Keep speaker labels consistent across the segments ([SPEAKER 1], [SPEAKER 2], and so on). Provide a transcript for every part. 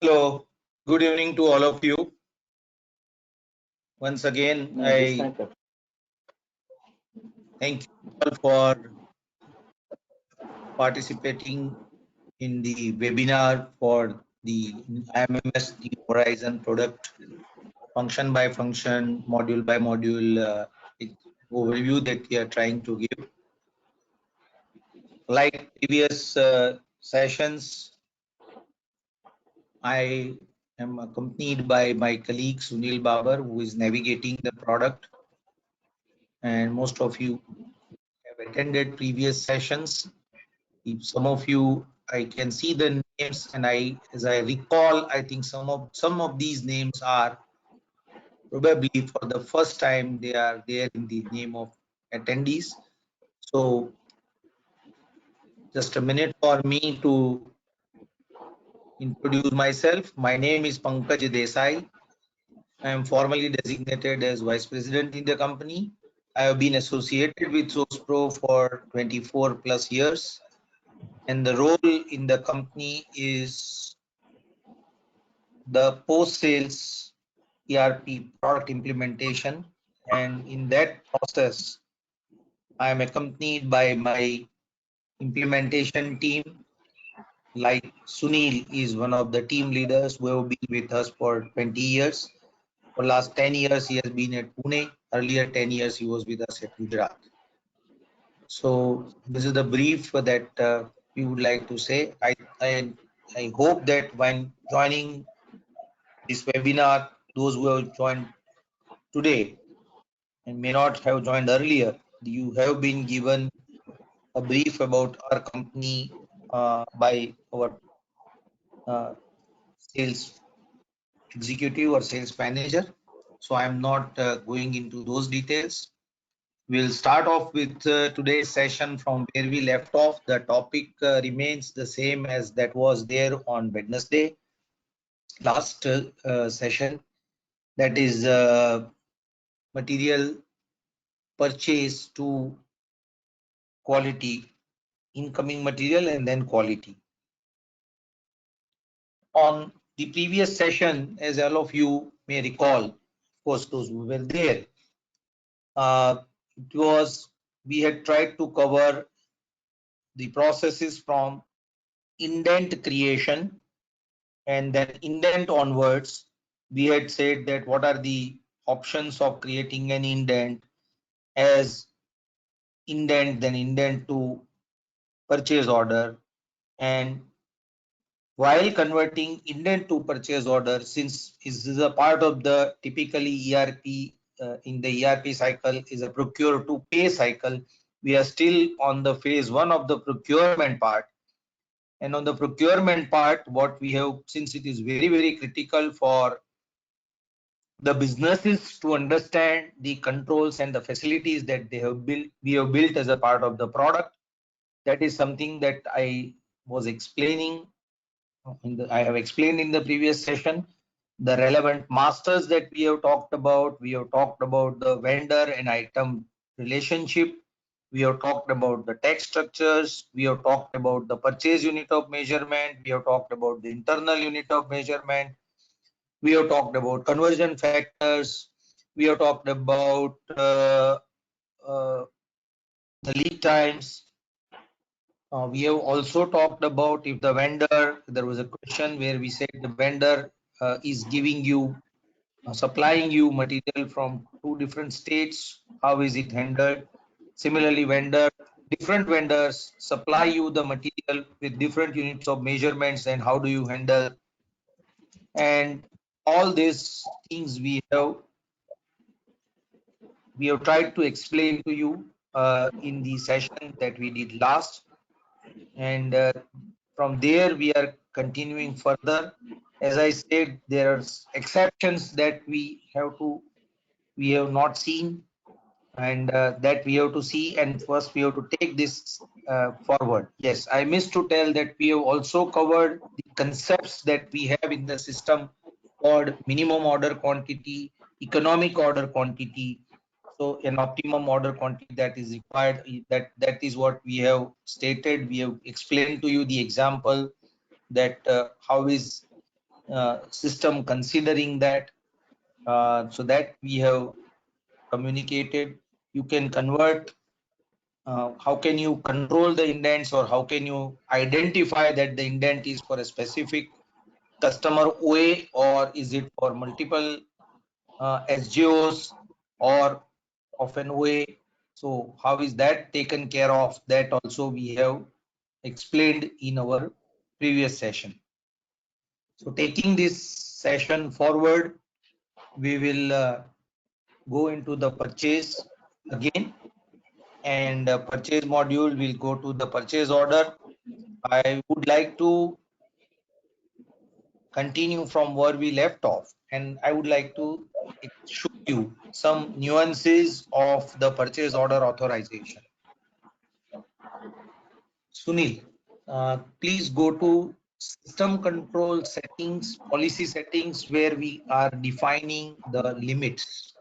[SPEAKER 1] Hello, good evening to all of you. Once again, I thank you all for participating in the webinar for the IMMS New Horizon product function by function, module by module overview that we are trying to give. Like previous sessions, I am accompanied by my colleague Sunil Babar, who is navigating the product, and most of you have attended previous sessions. If some of you, I can see the names, and as I recall, I think some of these names are probably for the first time they are there in the name of attendees. So just a minute for me to introduce myself. My name is Pankaj Desai. I am formally designated as Vice President in the company. I have been associated with SourcePro for 24 plus years, and the role in the company is the post-sales ERP product implementation. And in that process, I am accompanied by my implementation team. Like Sunil is one of the team leaders who have been with us for 20 years. For last 10 years, he has been at Pune. Earlier 10 years, he was with us at Gujarat. So this is the brief that we would like to say. I hope that when joining this webinar, those who have joined today and may not have joined earlier, you have been given a brief about our company by our sales executive or sales manager. So I'm not going into those details. We'll start off with today's session from where we left off. The topic remains the same as that was there on Wednesday, last session. That is material purchase to quality, incoming material and then quality. On the previous session, as all of you may recall, of course those who were there, it was we had tried to cover the processes from indent creation, and then indent onwards we had said that what are the options of creating an indent, as indent, then indent to purchase order, and while converting indent to purchase order, since this is a part of the typically ERP in the ERP cycle is a procure to pay cycle, we are still on the phase one of the procurement part. And on the procurement part, what we have, since it is very critical for the businesses to understand the controls and the facilities that they have built, we have built as a part of the product. That is something that I was explaining I have explained in the previous session. The relevant masters that we have talked about, we have talked about the vendor and item relationship, we have talked about the text structures, we have talked about the purchase unit of measurement, we have talked about the internal unit of measurement, we have talked about conversion factors, we have talked about uh, the lead times. We have also talked about if the vendor, there was a question where we said the vendor is giving you, supplying you material from two different states, how is it handled? Similarly, different vendors supply you the material with different units of measurements, and how do you handle? And all these things we have tried to explain to you in the session that we did last, and from there we are continuing further. As I said, there are exceptions that we have not seen, and that we have to see, and first we have to take this forward. Yes, I missed to tell that we have also covered the concepts that we have in the system called minimum order quantity, economic order quantity. So an optimum order quantity that is required, that is what we have stated. We have explained to you the example that how is system considering that. So that we have communicated. You can convert. How can you control the indents, or how can you identify that the indent is for a specific customer OA, or is it for multiple SGOs or of an OA? So how is that taken care of? That also we have explained in our previous session. So taking this session forward, we will go into the purchase again, and purchase module will go to the purchase order. I would like to continue from where we left off, and I would like to show you some nuances of the purchase order authorization. Sunil, please go to system control settings, policy settings, where we are defining the limits.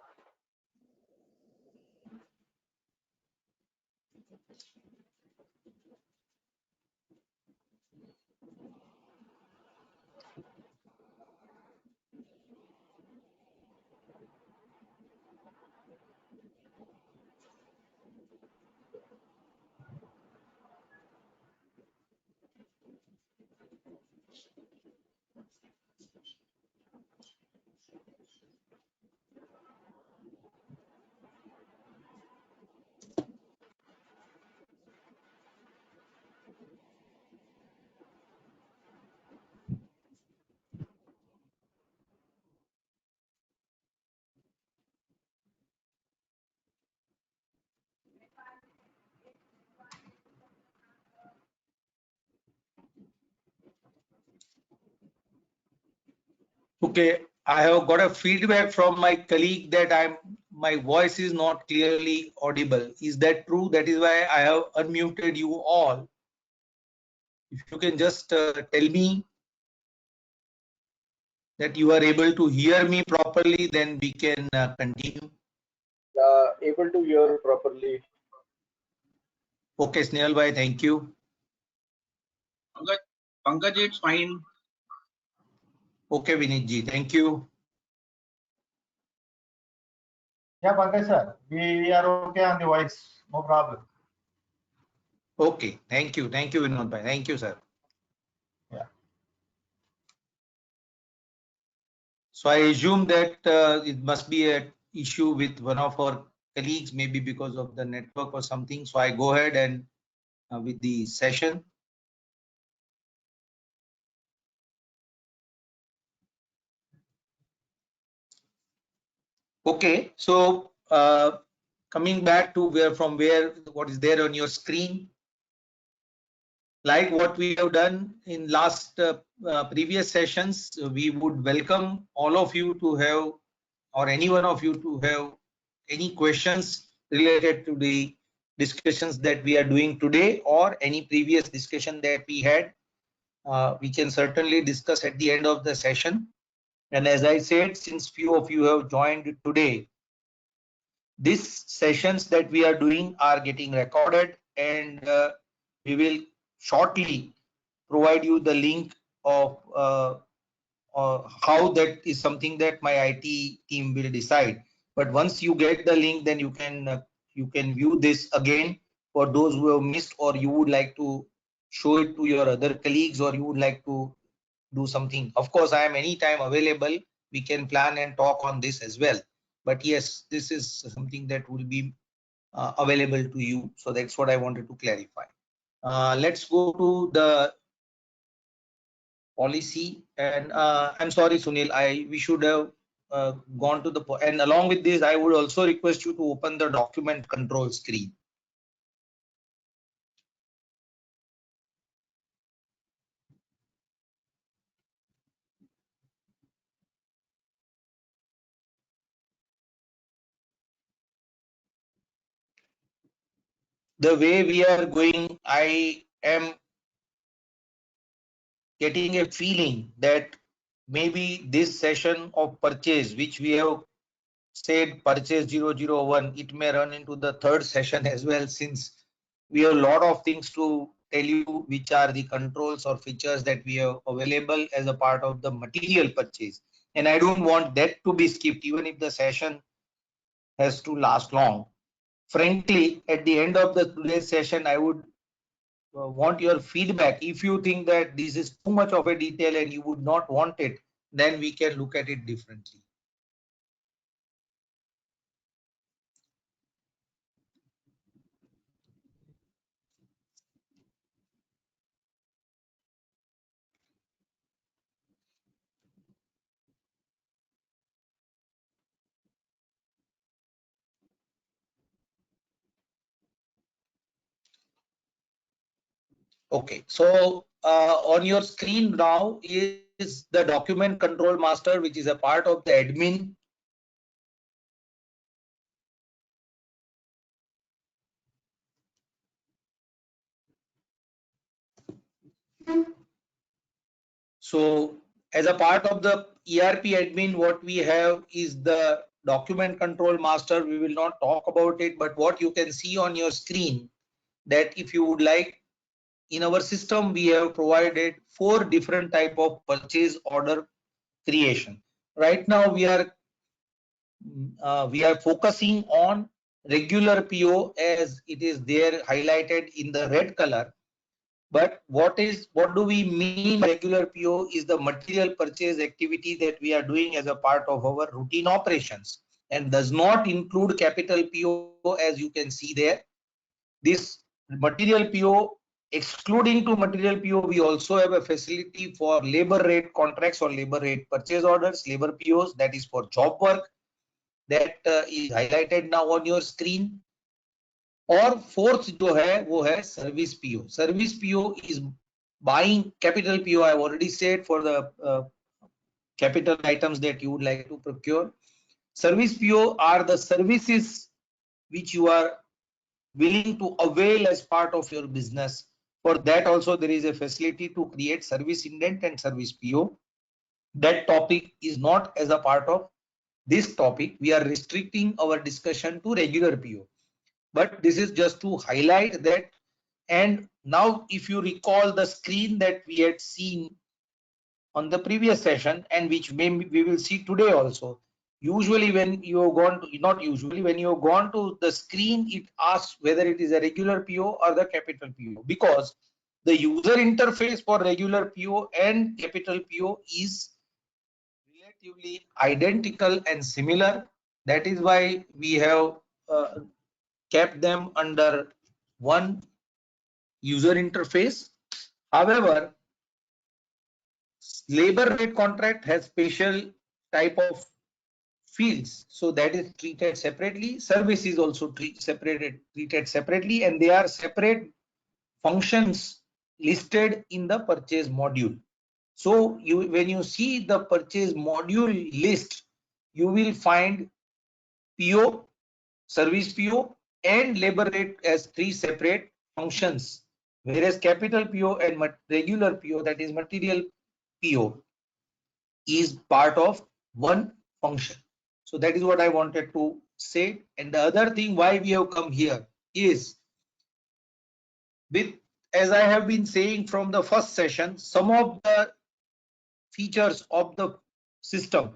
[SPEAKER 1] Okay, I have got a feedback from my colleague that my voice is not clearly audible. Is that true? That is why I have unmuted you all. If you can just tell me that you are able to hear me properly, then we can continue.
[SPEAKER 2] Able to hear properly.
[SPEAKER 1] Okay, Snehal bhai, thank you.
[SPEAKER 3] Pankaj, it's fine.
[SPEAKER 1] Okay, Vinit ji, thank you.
[SPEAKER 2] Yeah, Pankaj sir, we are okay on the voice, no problem.
[SPEAKER 1] Okay, thank you, Vinod bhai, thank you, sir.
[SPEAKER 2] Yeah.
[SPEAKER 1] So I assume that it must be an issue with one of our colleagues, maybe because of the network or something. So I go ahead and with the session. Okay, so coming back to what is there on your screen, like what we have done in last previous sessions, we would welcome all of you to have, or any one of you to have any questions related to the discussions that we are doing today, or any previous discussion that we had. We can certainly discuss at the end of the session. And as I said, since few of you have joined today, these sessions that we are doing are getting recorded, and we will shortly provide you the link of how that is something that my IT team will decide. But once you get the link, then you can view this again for those who have missed, or you would like to show it to your other colleagues, or you would like to do something. Of course, I am anytime available. We can plan and talk on this as well. But yes, this is something that will be available to you. So that's what I wanted to clarify. Let's go to the policy, and I'm sorry, Sunil, we should have gone to the, and along with this, I would also request you to open the document control screen. The way we are going, I am getting a feeling that maybe this session of purchase, which we have said purchase 001, it may run into the third session as well, since we have a lot of things to tell you which are the controls or features that we have available as a part of the material purchase. And I don't want that to be skipped, even if the session has to last long. Frankly, at the end of the today's session, I would want your feedback. If you think that this is too much of a detail and you would not want it, then we can look at it differently. Okay, so on your screen now is the document control master, which is a part of the admin. So as a part of the ERP admin, what we have is the document control master. We will not talk about it, but what you can see on your screen, that if you would like, in our system, we have provided 4 different type of purchase order creation. Right now, we are focusing on regular PO as it is there highlighted in the red color. But what do we mean by regular PO is the material purchase activity that we are doing as a part of our routine operations, and does not include capital PO, as you can see there. This material PO, excluding to material PO, we also have a facility for labor rate contracts or labor rate purchase orders, labor POs, that is for job work, that is highlighted now on your screen. और fourth जो है वो है service PO. Service PO is buying. Capital PO I have already said for the capital items that you would like to procure. Service PO are the services which you are willing to avail as part of your business. For that also there is a facility to create service indent and service PO. That topic is not as a part of this topic. We are restricting our discussion to regular PO. But this is just to highlight that. And now if you recall the screen that we had seen on the previous session, and which we will see today also, usually when you have gone to, not usually, when you have gone to the screen, it asks whether it is a regular PO or the capital PO, because the user interface for regular PO and capital PO is relatively identical and similar. That is why we have kept them under one user interface. However, labor rate contract has special type of fields, so that is treated separately. Service is also treated separately, and they are separate functions listed in the purchase module. So when you see the purchase module list, you will find PO, service PO, and labor rate as 3 separate functions, whereas capital PO and regular PO, that is material PO, is part of one function. So that is what I wanted to say. And the other thing why we have come here is, with, as I have been saying from the first session, some of the features of the system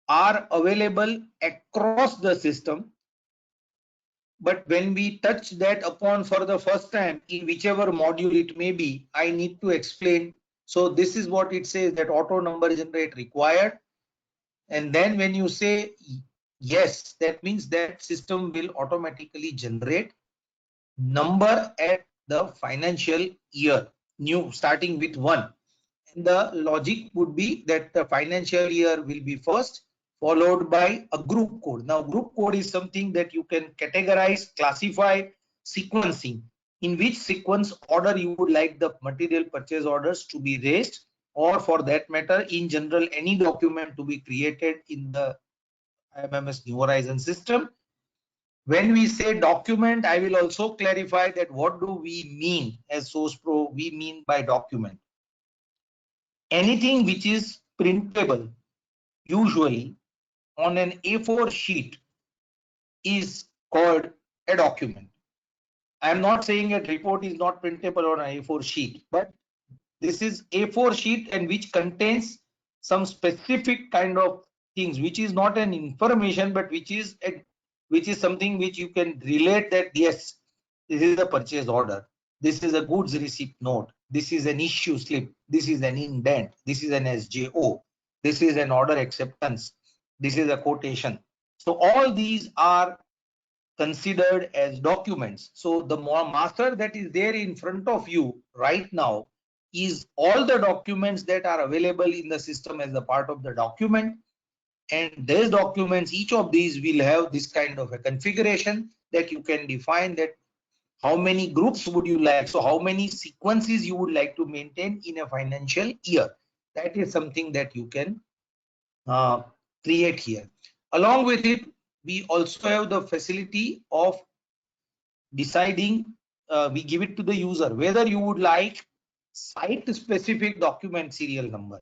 [SPEAKER 1] are available across the system. But when we touch that upon for the first time in whichever module it may be, I need to explain. So this is what it says, that auto number generate required. And then when you say yes, that means that system will automatically generate number at the financial year, new starting with 1. And the logic would be that the financial year will be first, followed by a group code. Now group code is something that you can categorize, classify, sequencing, in which sequence order you would like the material purchase orders to be raised, or for that matter, in general, any document to be created in the IMMS New Horizon system. When we say document, I will also clarify that what do we mean as SourcePro we mean by document. Anything which is printable, usually on an A4 sheet, is called a document. I am not saying a report is not printable on an A4 sheet, but this is A4 sheet and which contains some specific kind of things, which is not an information, but which is something which you can relate that yes, this is the purchase order, this is a goods receipt note, this is an issue slip, this is an indent, this is an SJO, this is an order acceptance, this is a quotation. So all these are considered as documents. So the master that is there in front of you right now is all the documents that are available in the system as a part of the document. And these documents, each of these will have this kind of a configuration that you can define that how many groups would you like, so how many sequences you would like to maintain in a financial year. That is something that you can create here. Along with it, we also have the facility of deciding, we give it to the user whether you would like site specific document serial number.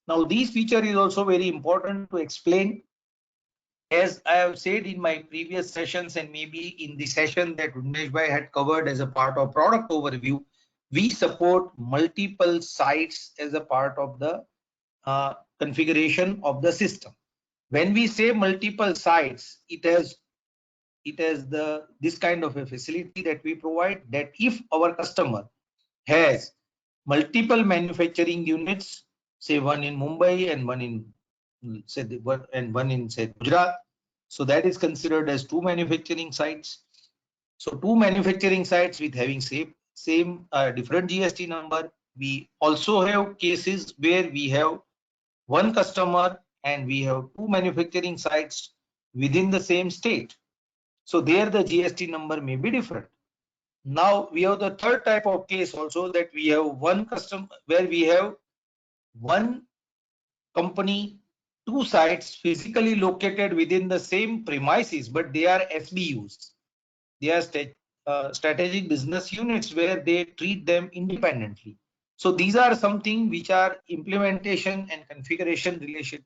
[SPEAKER 1] Now this feature is also very important to explain. As I have said in my previous sessions and maybe in the session that Unmesh Bhai had covered as a part of product overview, we support multiple sites as a part of the configuration of the system. When we say multiple sites, it has this kind of a facility that we provide, that if our customer has multiple manufacturing units, say one in Mumbai and one in say Gujarat, so that is considered as two manufacturing sites. So two manufacturing sites with having same different GST number. We also have cases where we have one customer and we have two manufacturing sites within the same state. So there the GST number may be different. Now we have the third type of case also, that we have one customer where we have one company, two sites physically located within the same premises, but they are SBUs. They are strategic business units where they treat them independently. So these are something which are implementation and configuration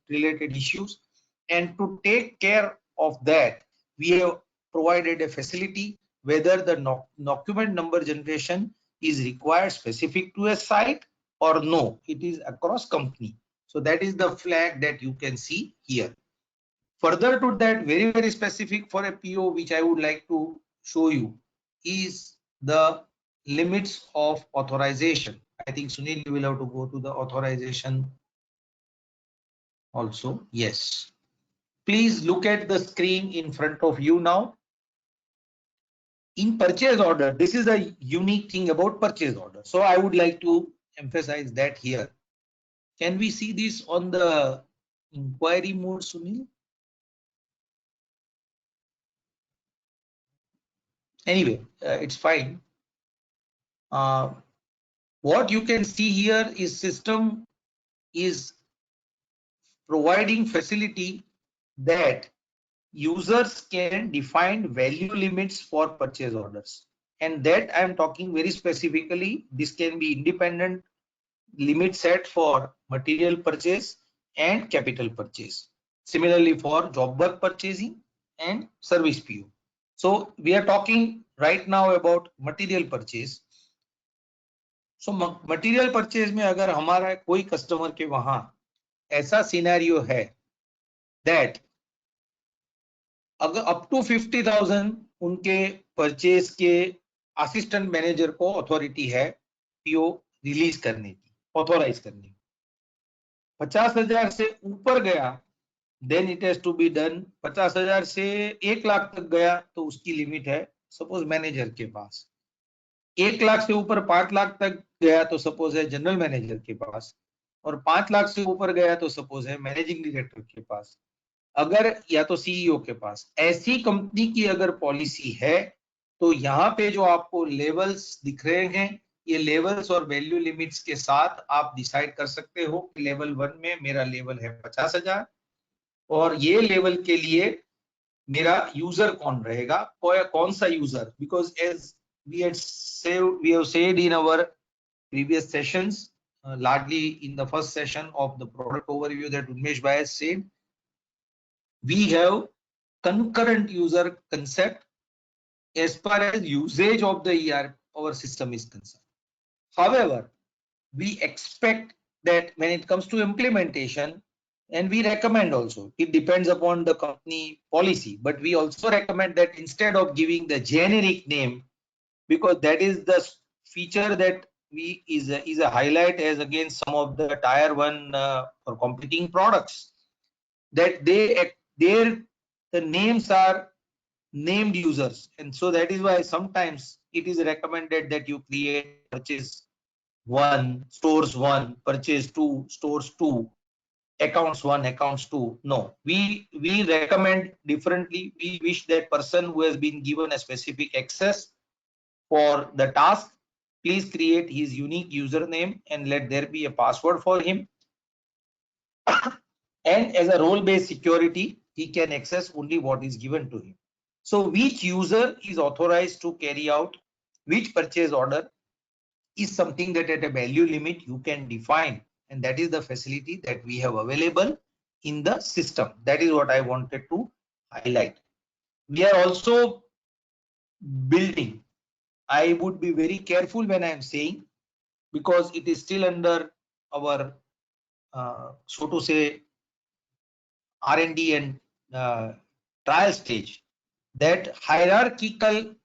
[SPEAKER 1] related issues. And to take care of that, we have provided a facility whether the document number generation is required specific to a site or no, it is across company. So that is the flag that you can see here. Further to that, very, very specific for a PO, which I would like to show you, is the limits of authorization. I think Sunil, you will have to go to the authorization also. Yes. Please look at the screen in front of you now. In purchase order, this is a unique thing about purchase order. So I would like to emphasize that here. Can we see this on the inquiry mode, Sunil? Anyway, it's fine. What you can see here is system is providing facility that users can define value limits for purchase orders, and that I am talking very specifically. This can be independent limit set for material purchase and capital purchase. Similarly for job work purchasing and service PO. So we are talking right now about material purchase. So material purchase में अगर हमारा कोई customer के वहां ऐसा scenario है that अगर up to 50,000 उनके परचेज के असिस्टेंट मैनेजर को अथॉरिटी है पीओ रिलीज करने की, ऑथोराइज करने की. 50,000 से ऊपर गया then it has to be done. 50,000 से 1 लाख तक गया तो उसकी लिमिट है सपोज मैनेजर के पास. 1 लाख से ऊपर 5 लाख तक गया तो सपोज है जनरल मैनेजर के पास, और 5 लाख से ऊपर गया तो सपोज है मैनेजिंग डायरेक्टर के पास, अगर या तो सीईओ के पास. ऐसी कंपनी की अगर पॉलिसी है तो यहाँ पे जो आपको लेवल्स दिख रहे हैं, ये लेवल्स और वैल्यू लिमिट्स के साथ आप डिसाइड कर सकते हो कि लेवल 1 में मेरा लेवल है 50,000 और ये लेवल के लिए मेरा यूजर कौन रहेगा, कौन सा user. Because as we have said in our previous sessions, largely in the first session of the product overview that Unmesh Bhai has said, we have concurrent user concept. as far as usage of the ERP, our system is concerned. However, we expect that when it comes to implementation, and we recommend also, it depends upon the company policy, but we also recommend that instead of giving the generic name, because that is the feature that we is a highlight as against some of the tier 1 or competing products, that the names are named users, and so that is why sometimes it is recommended that you create purchase 1, stores 1, purchase 2, stores 2, accounts 1, accounts 2. No, we recommend differently. We wish that person who has been given a specific access for the task, please create his unique username and let there be a password for him. And as a role-based security, he can access only what is given to him. So which user is authorized to carry out which purchase order is something that at a value limit you can define, and that is the facility that we have available in the system. That is what I wanted to highlight. We are also building. I would be very careful when I am saying, because it is still under our so to say R&D and trial stage, that hierarchical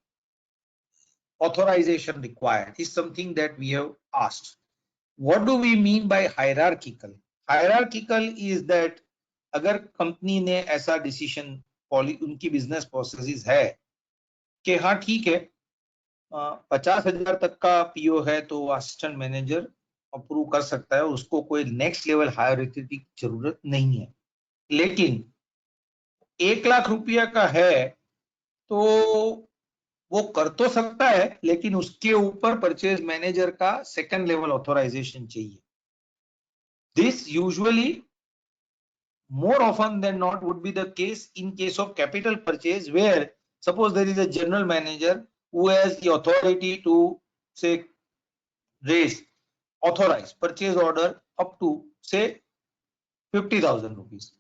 [SPEAKER 1] authorization required is something that we have asked. What do we mean by hierarchical? Hierarchical is that अगर company ने ऐसा decision उनकी business processes है कि हाँ ठीक है 50,000 तक का पीओ है तो असिस्टेंट मैनेजर अप्रूव कर सकता है, उसको कोई नेक्स्ट लेवल हायरार्की की जरूरत नहीं है। लेकिन 1 लाख रुपया का है तो वो कर तो सकता है, लेकिन उसके ऊपर परचेज मैनेजर का सेकंड लेवल ऑथराइजेशन चाहिए। This usually, more often than not, would be the case in case of capital purchase, where suppose there is a general manager who has the authority to say raise, authorize purchase order up to say 50,000 rupees,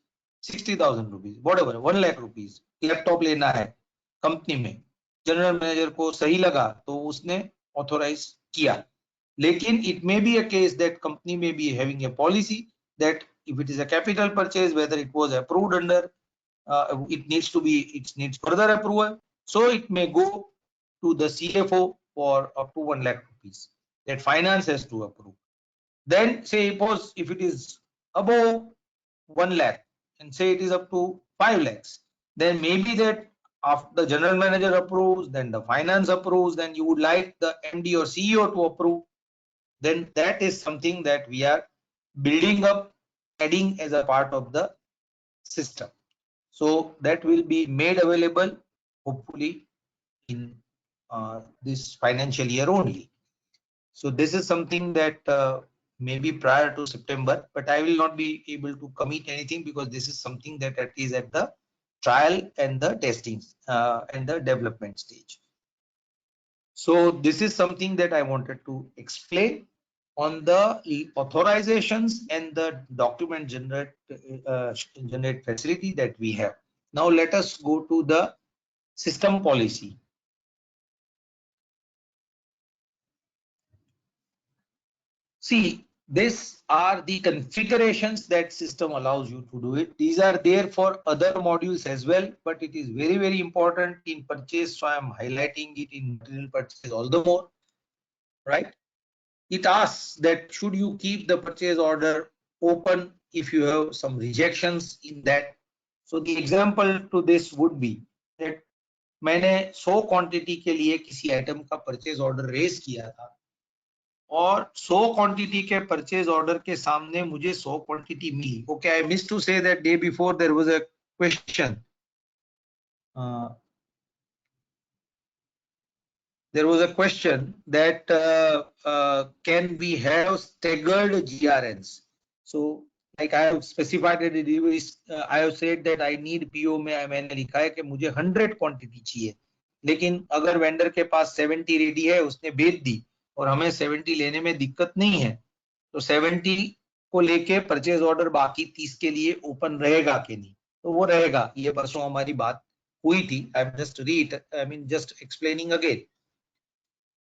[SPEAKER 1] 60,000 rupees, whatever, 1 lakh rupees laptop लेना है company में, general manager को सही लगा तो उसने authorise किया। लेकिन it may be a case that company may be having a policy that if it is a capital purchase, whether it was approved under, it needs further approval, so it may go to the CFO for up to 1 lakh rupees that finance has to approve. Then say suppose if it is above 1 lakh and say it is up to 5 lakhs, then maybe that after the general manager approves, then the finance approves, then you would like the MD or CEO to approve. Then that is something that we are building up, adding as a part of the system. So that will be made available hopefully in this financial year only. So this is something that maybe prior to September, but I will not be able to commit anything because this is something that is at the trial and the testing and the development stage. So this is something that I wanted to explain on the authorizations and the document generate facility that we have. Now let us go to the system policy. See, these are the configurations that system allows you to do it. These are there for other modules as well, but it is very, very important in purchase. So I am highlighting it in material purchase all the more, right? It asks that should you keep the purchase order open if you have some rejections in that. So the example to this would be that मैंने 100 quantity के लिए किसी item का purchase order raise किया था और 100 quantity के purchase order के सामने मुझे 100 क्वांटिटी मिली। Okay, I miss to say that day before there was a question, there was a question that can we have staggered GRNs? So like I have specified it, I have said that I need PO में मैंने लिखा है कि मुझे 100 quantity चाहिए, लेकिन अगर vendor के पास 70 रेडी है, उसने भेज दी और हमें 70 लेने में दिक्कत नहीं है, तो 70 को लेके परचेज ऑर्डर बाकी 30 के लिए ओपन रहेगा कि नहीं? तो वो रहेगा। ये परसों हमारी बात हुई थी. just explaining again.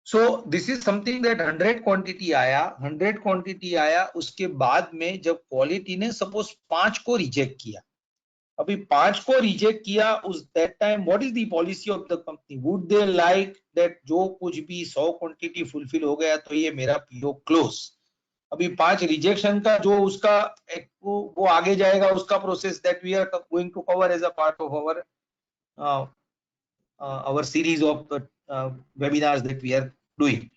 [SPEAKER 1] So this is something that 100 quantity आया, 100 क्वांटिटी आया, उसके बाद में जब क्वालिटी ने सपोज 5 को रिजेक्ट किया, अभी 5 को रिजेक्ट किया, उस that time what is the policy of the company? Would they like that जो कुछ भी 100 क्वांटिटी फुलफिल हो गया तो ये मेरा पीओ क्लोज? अभी 5 रिजेक्शन का जो उसका वो आगे जाएगा, उसका process that we are going to cover as a part of our series of webinars that we are doing.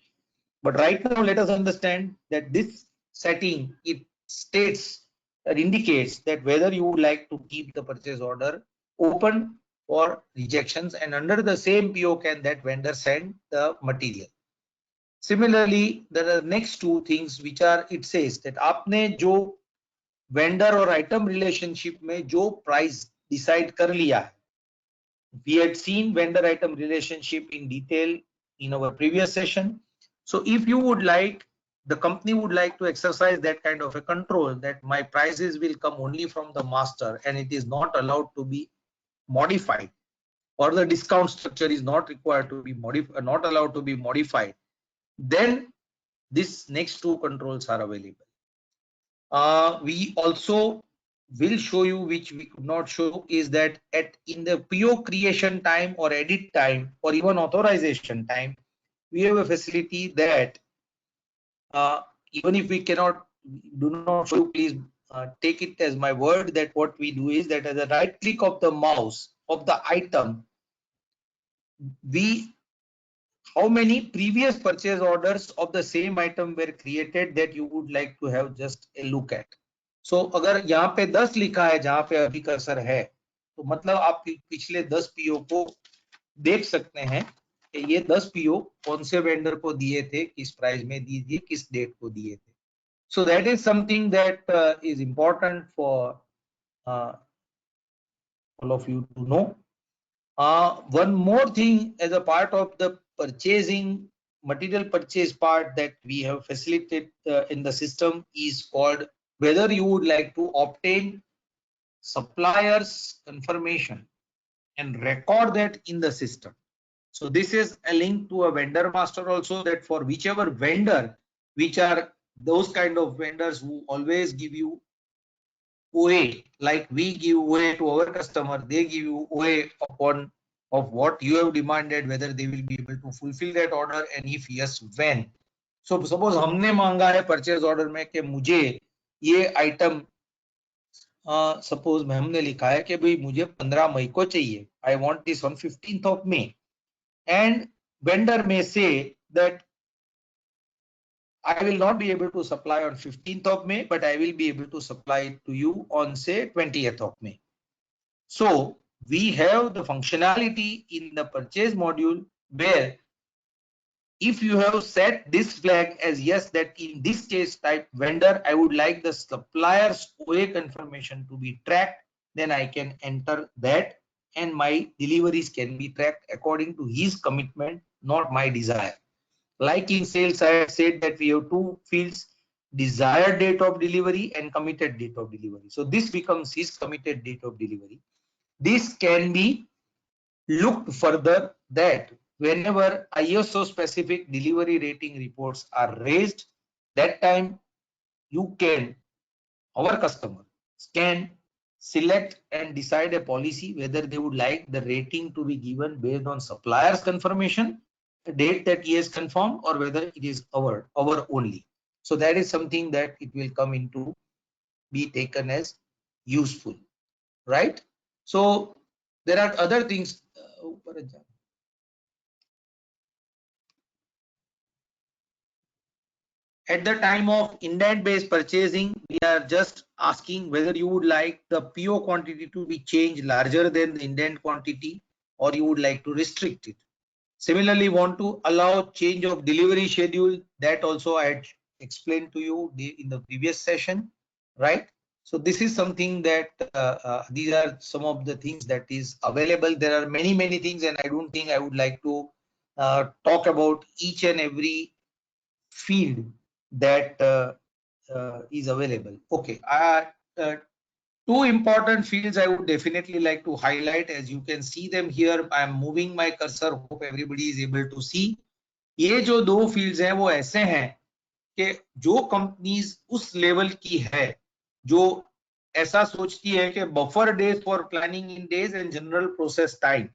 [SPEAKER 1] But right now, let us understand that this setting, it states or indicates that whether you would like to keep the purchase order open for rejections, and under the same PO can that vendor send the material. Similarly, there are next two things which are, it says that आपने जो vendor और item relationship में जो price decide कर लिया है, we had seen vendor item relationship in detail in our previous session. So if you would like, the company would like to exercise that kind of a control, that my prices will come only from the master and it is not allowed to be modified, or the discount structure is not required to be modified, not allowed to be modified, then these next two controls are available. We also will show you, which we could not show, is that in the PO creation time or edit time or even authorization time, we have a facility that even if we cannot do not show, please take it as my word that what we do is that as a right click of the mouse of the item, how many previous purchase orders of the same item were created that you would like to have just a look at. So अगर यहाँ पे 10 लिखा है जहां पे अभी cursor है, तो मतलब आप पिछले 10 पीओ को देख सकते हैं कि ये 10 पीओ कौन से वेंडर को दिए थे, किस प्राइस में दीजिए, किस डेट को दिए थे. So that is something that is important for all of you to know. One more thing as a part of the purchasing, material purchase part that we have facilitated in the system is called whether you would like to obtain suppliers confirmation and record that in the system. So this is a link to a vendor master also, that for whichever vendor, which are those kind of vendors who always give you OA, like we give OA to our customer, they give you OA upon of what you have demanded, whether they will be able to fulfill that order, and if yes, when. So suppose हमने मांगा है purchase order में कि मुझे ये item suppose में हमने लिखा है कि भाई मुझे 15 मई को चाहिए, I want this on 15th of May, and vendor may say that I will not be able to supply on 15th of May, but I will be able to supply it to you on say 20th of May. So we have the functionality in the purchase module where if you have set this flag as yes, that in this case type vendor, I would like the supplier's OA confirmation to be tracked, then I can enter that and my deliveries can be tracked according to his commitment, not my desire. Like in sales, I had said that we have two fields, desired date of delivery and committed date of delivery. So this becomes his committed date of delivery. This can be looked further that whenever ISO specific delivery rating reports are raised, that time you can, our customer can select and decide a policy whether they would like the rating to be given based on supplier's confirmation, the date that he has confirmed, or whether it is our only. So that is something that it will come into be taken as useful, right? So there are other things. At the time of indent based purchasing, we are just asking whether you would like the PO quantity to be changed larger than the indent quantity, or you would like to restrict it. Similarly, want to allow change of delivery schedule, that also I had explained to you in the previous session, right? So this is something that these are some of the things that is available. There are many things, and I don't think I would like to talk about each and every field that is available. Okay, two important fields I would definitely like to highlight. As you can see them here, I am moving my cursor. Hope everybody is able to see. ये जो दो fields हैं वो ऐसे हैं कि जो companies उस लेवल की है जो ऐसा सोचती है कि buffer days for planning in days and general process time,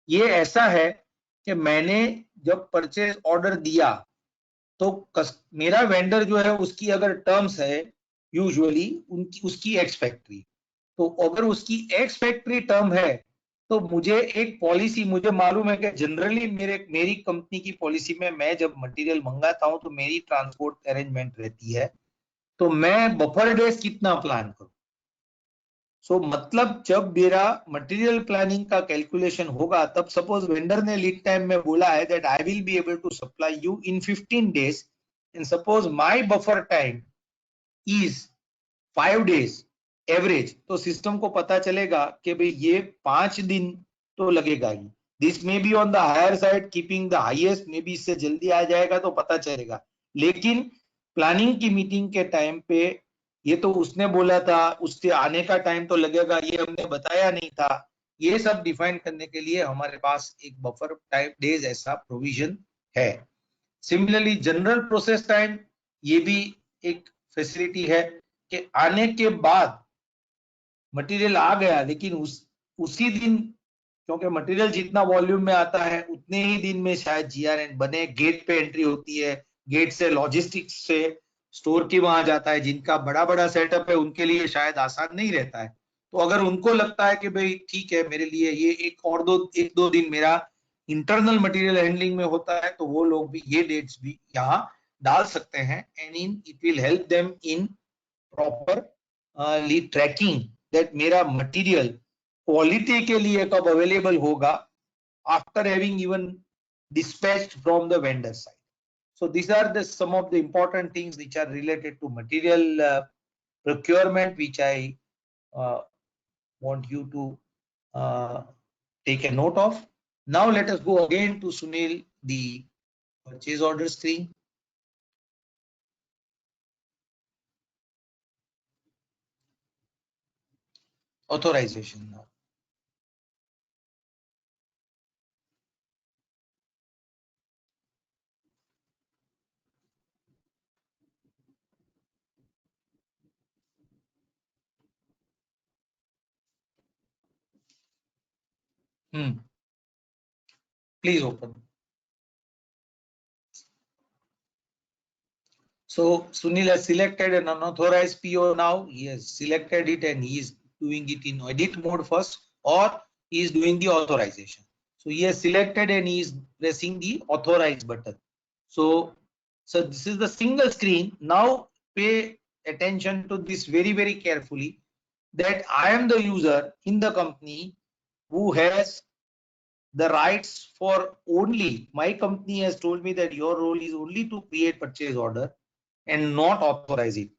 [SPEAKER 1] ये ऐसा है कि मैंने जब परचेज ऑर्डर दिया तो मेरा वेंडर जो है उसकी अगर टर्म्स है यूजुअली उनकी उसकी एक्स फैक्ट्री, तो अगर उसकी एक्स फैक्ट्री टर्म है तो मुझे एक पॉलिसी, मुझे मालूम है कि जनरली मेरी कंपनी की पॉलिसी में मैं जब मटेरियल मंगाता हूं तो मेरी ट्रांसपोर्ट अरेंजमेंट रहती है, तो मैं बफर डेज कितना प्लान करूं। सो मतलब जब मेरा मटेरियल प्लानिंग का कैलकुलेशन होगा तब सपोज वेंडर ने लीड टाइम में बोला है that I will be able to supply you in 15 days and suppose my buffer time is 5 days average, तो सिस्टम को पता चलेगा कि भाई ये 5 दिन तो लगेगा ही। This may B on the higher side keeping the highest, may be इससे जल्दी आ जाएगा तो पता चलेगा, लेकिन प्लानिंग की मीटिंग के टाइम पे ये तो उसने बोला था, उसके आने का टाइम तो लगेगा, ये हमने बताया नहीं था। ये सब डिफाइन करने के लिए हमारे पास एक बफर टाइम डेज ऐसा प्रोविजन है। सिमिलरली जनरल प्रोसेस टाइम, ये भी एक फैसिलिटी है कि आने के बाद मटेरियल आ गया लेकिन उसी दिन, क्योंकि मटेरियल जितना वॉल्यूम में आता है उतने ही दिन में शायद जीआरएन बने, गेट पे एंट्री होती है, गेट से लॉजिस्टिक्स से स्टोर की वहां जाता है, जिनका बड़ा बड़ा सेटअप है उनके लिए शायद आसान नहीं रहता है। तो अगर उनको लगता है कि भाई ठीक है मेरे लिए ये एक दो दिन मेरा इंटरनल मटेरियल हैंडलिंग में होता है, तो वो लोग भी ये डेट्स भी यहाँ डाल सकते हैं and in it will help them in proper lead tracking that मेरा मटेरियल क्वालिटी के लिए कब अवेलेबल होगा after having even dispatched from the vendor side. So these are the some of the important things which are related to material procurement, which I want you to take a note of. Now let us go again to Sunil, the purchase order screen. Authorization now. Please open. So Sunil has selected an unauthorized PO now. He has selected it and he is doing it in edit mode first, or he is doing the authorization. So he has selected and he is pressing the authorize button. So this is the single screen. Now pay attention to this very, very carefully, that I am the user in the company who has the rights for only, my company has told me that your role is only to create purchase order and not authorize it.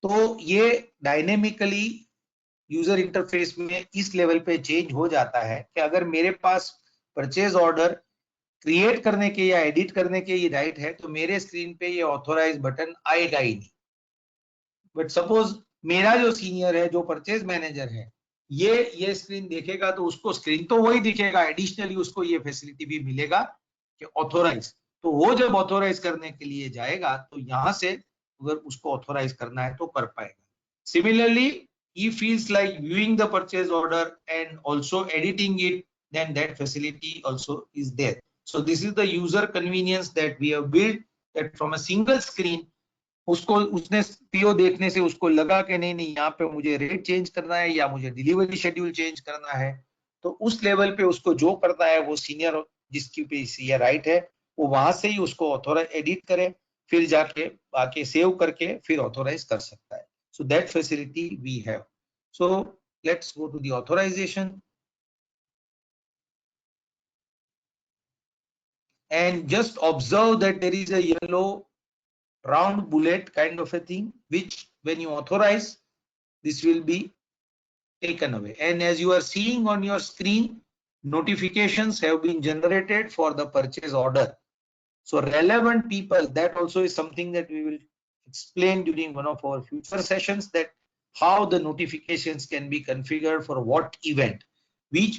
[SPEAKER 1] तो ये dynamically user interface में इस level पे change हो जाता है कि अगर मेरे पास परचेज ऑर्डर क्रिएट करने के या एडिट करने के ये राइट है तो मेरे स्क्रीन पे ये ऑथोराइज बटन आएगा ही नहीं। बट सपोज मेरा जो सीनियर है, जो परचेज मैनेजर है, ये स्क्रीन देखेगा तो उसको स्क्रीन तो वही दिखेगा, एडिशनली उसको ये फैसिलिटी भी मिलेगा कि ऑथोराइज। तो वो जब ऑथोराइज करने के लिए जाएगा तो यहां से अगर उसको ऑथोराइज करना है तो कर पाएगा। Similarly he feels like viewing the purchase order and also editing it, then that facility also is there. So this is the user convenience that we have built, that from a single screen उसको उसने PO देखने से उसको लगा कि नहीं यहाँ पे मुझे रेट चेंज करना है या मुझे डिलीवरी शेड्यूल चेंज करना है, तो उस लेवल पे उसको जो करना है वो सीनियर जिसकी पे ये राइट है वो वहां से ही उसको ऑथोराइज एडिट करे, फिर जाके आके सेव करके फिर ऑथोराइज कर सकता है। So that facility we have. So let's go to the authorization and just observe that there is a yellow round bullet kind of a thing, which when you authorize, this will be taken away. And as you are seeing on your screen, notifications have been generated for the purchase order. So relevant people, that also is something that we will explain during one of our future sessions, that how the notifications can be configured for what event.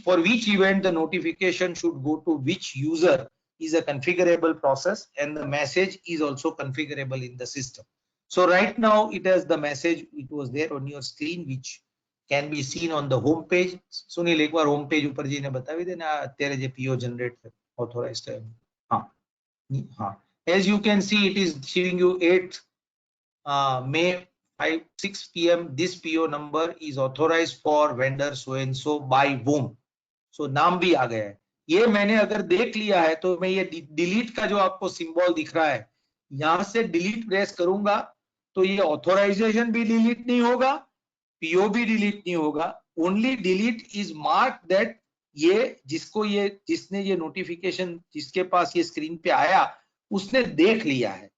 [SPEAKER 1] For which event the notification should go to which user is a configurable process, and the message is also configurable in the system. So right now it has the message, it was there on your screen, which can be seen on the home page. Sunil एक बार home page ऊपर जी ने बतावी देना અત્યારે જે PO generate authorized है. हाँ, as you can see, it is showing you 8th May 6 p.m. This PO number is authorized for vendor so and so by whom. So नाम भी आ गया है. ये मैंने अगर देख लिया है तो मैं ये डिलीट का जो आपको सिंबल दिख रहा है, यहां से डिलीट प्रेस करूंगा तो ये ऑथोराइजेशन भी डिलीट नहीं होगा, पीओ भी डिलीट नहीं होगा. Only delete is mark that ये जिसने ये नोटिफिकेशन जिसके पास ये स्क्रीन पे आया उसने देख लिया है,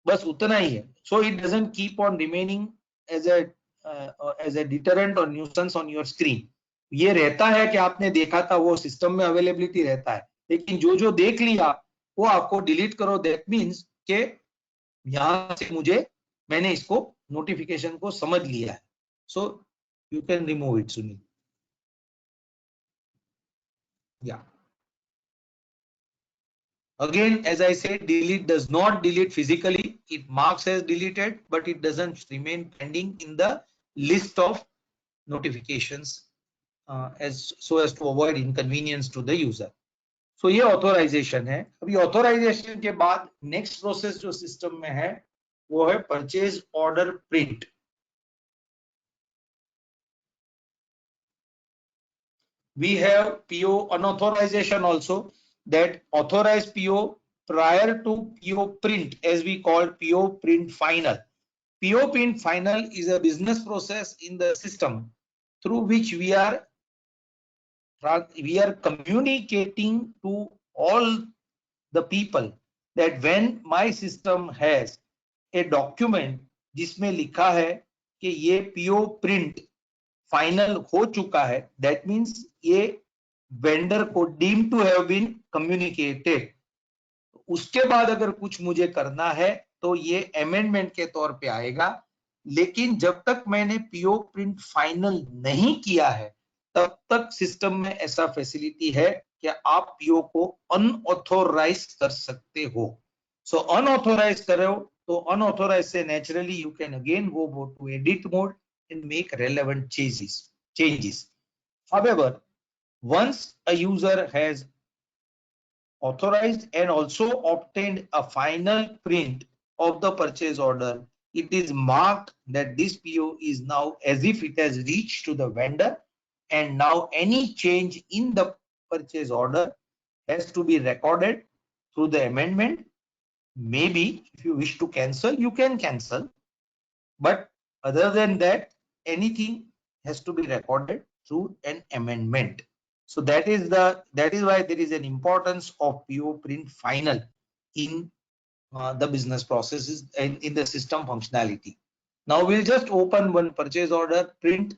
[SPEAKER 1] बस उतना ही है. So it doesn't keep on remaining as a deterrent और न्यूसेंस ऑन योर स्क्रीन. ये रहता है कि आपने देखा था, वो सिस्टम में अवेलेबिलिटी रहता है, लेकिन जो देख लिया वो आपको डिलीट करो. दैट मीन्स के यहां से मैंने इसको नोटिफिकेशन को समझ लिया है. So you can remove it Sunil. या again, as I said, delete does not delete physically. It marks as deleted, but it doesn't remain pending in the list of notifications so as to avoid inconvenience to the user. So ये authorization है. अभी authorization के बाद next process जो system में है वो है purchase order print. We have PO unauthorization also, that authorized PO prior to PO print, as we call PO print final. PO print final is a business process in the system through which we are communicating to all the people that when my system has a document जिसमें लिखा है कि ये PO print final हो चुका है, that means ये vendor को deem to have been communicated. उसके बाद अगर कुछ मुझे करना है तो ये अमेंडमेंट के तौर पे आएगा. लेकिन जब तक मैंने पीओ प्रिंट फाइनल नहीं किया है तब तक सिस्टम में ऐसा फैसिलिटी है कि आप पीओ को अनऑथोराइज कर सकते हो. सो अनऑथोराइज करो तो अनऑथोराइज से naturally you can again go to edit mode and make relevant changes. However, once a user has authorized and also obtained a final print of the purchase order, it is marked that this PO is now as if it has reached to the vendor, and now any change in the purchase order has to be recorded through the amendment. Maybe if you wish to cancel, you can cancel, but other than that, anything has to be recorded through an amendment. So that is why there is an importance of PO print final in the business processes and in the system functionality. Now we'll just open one purchase order, print,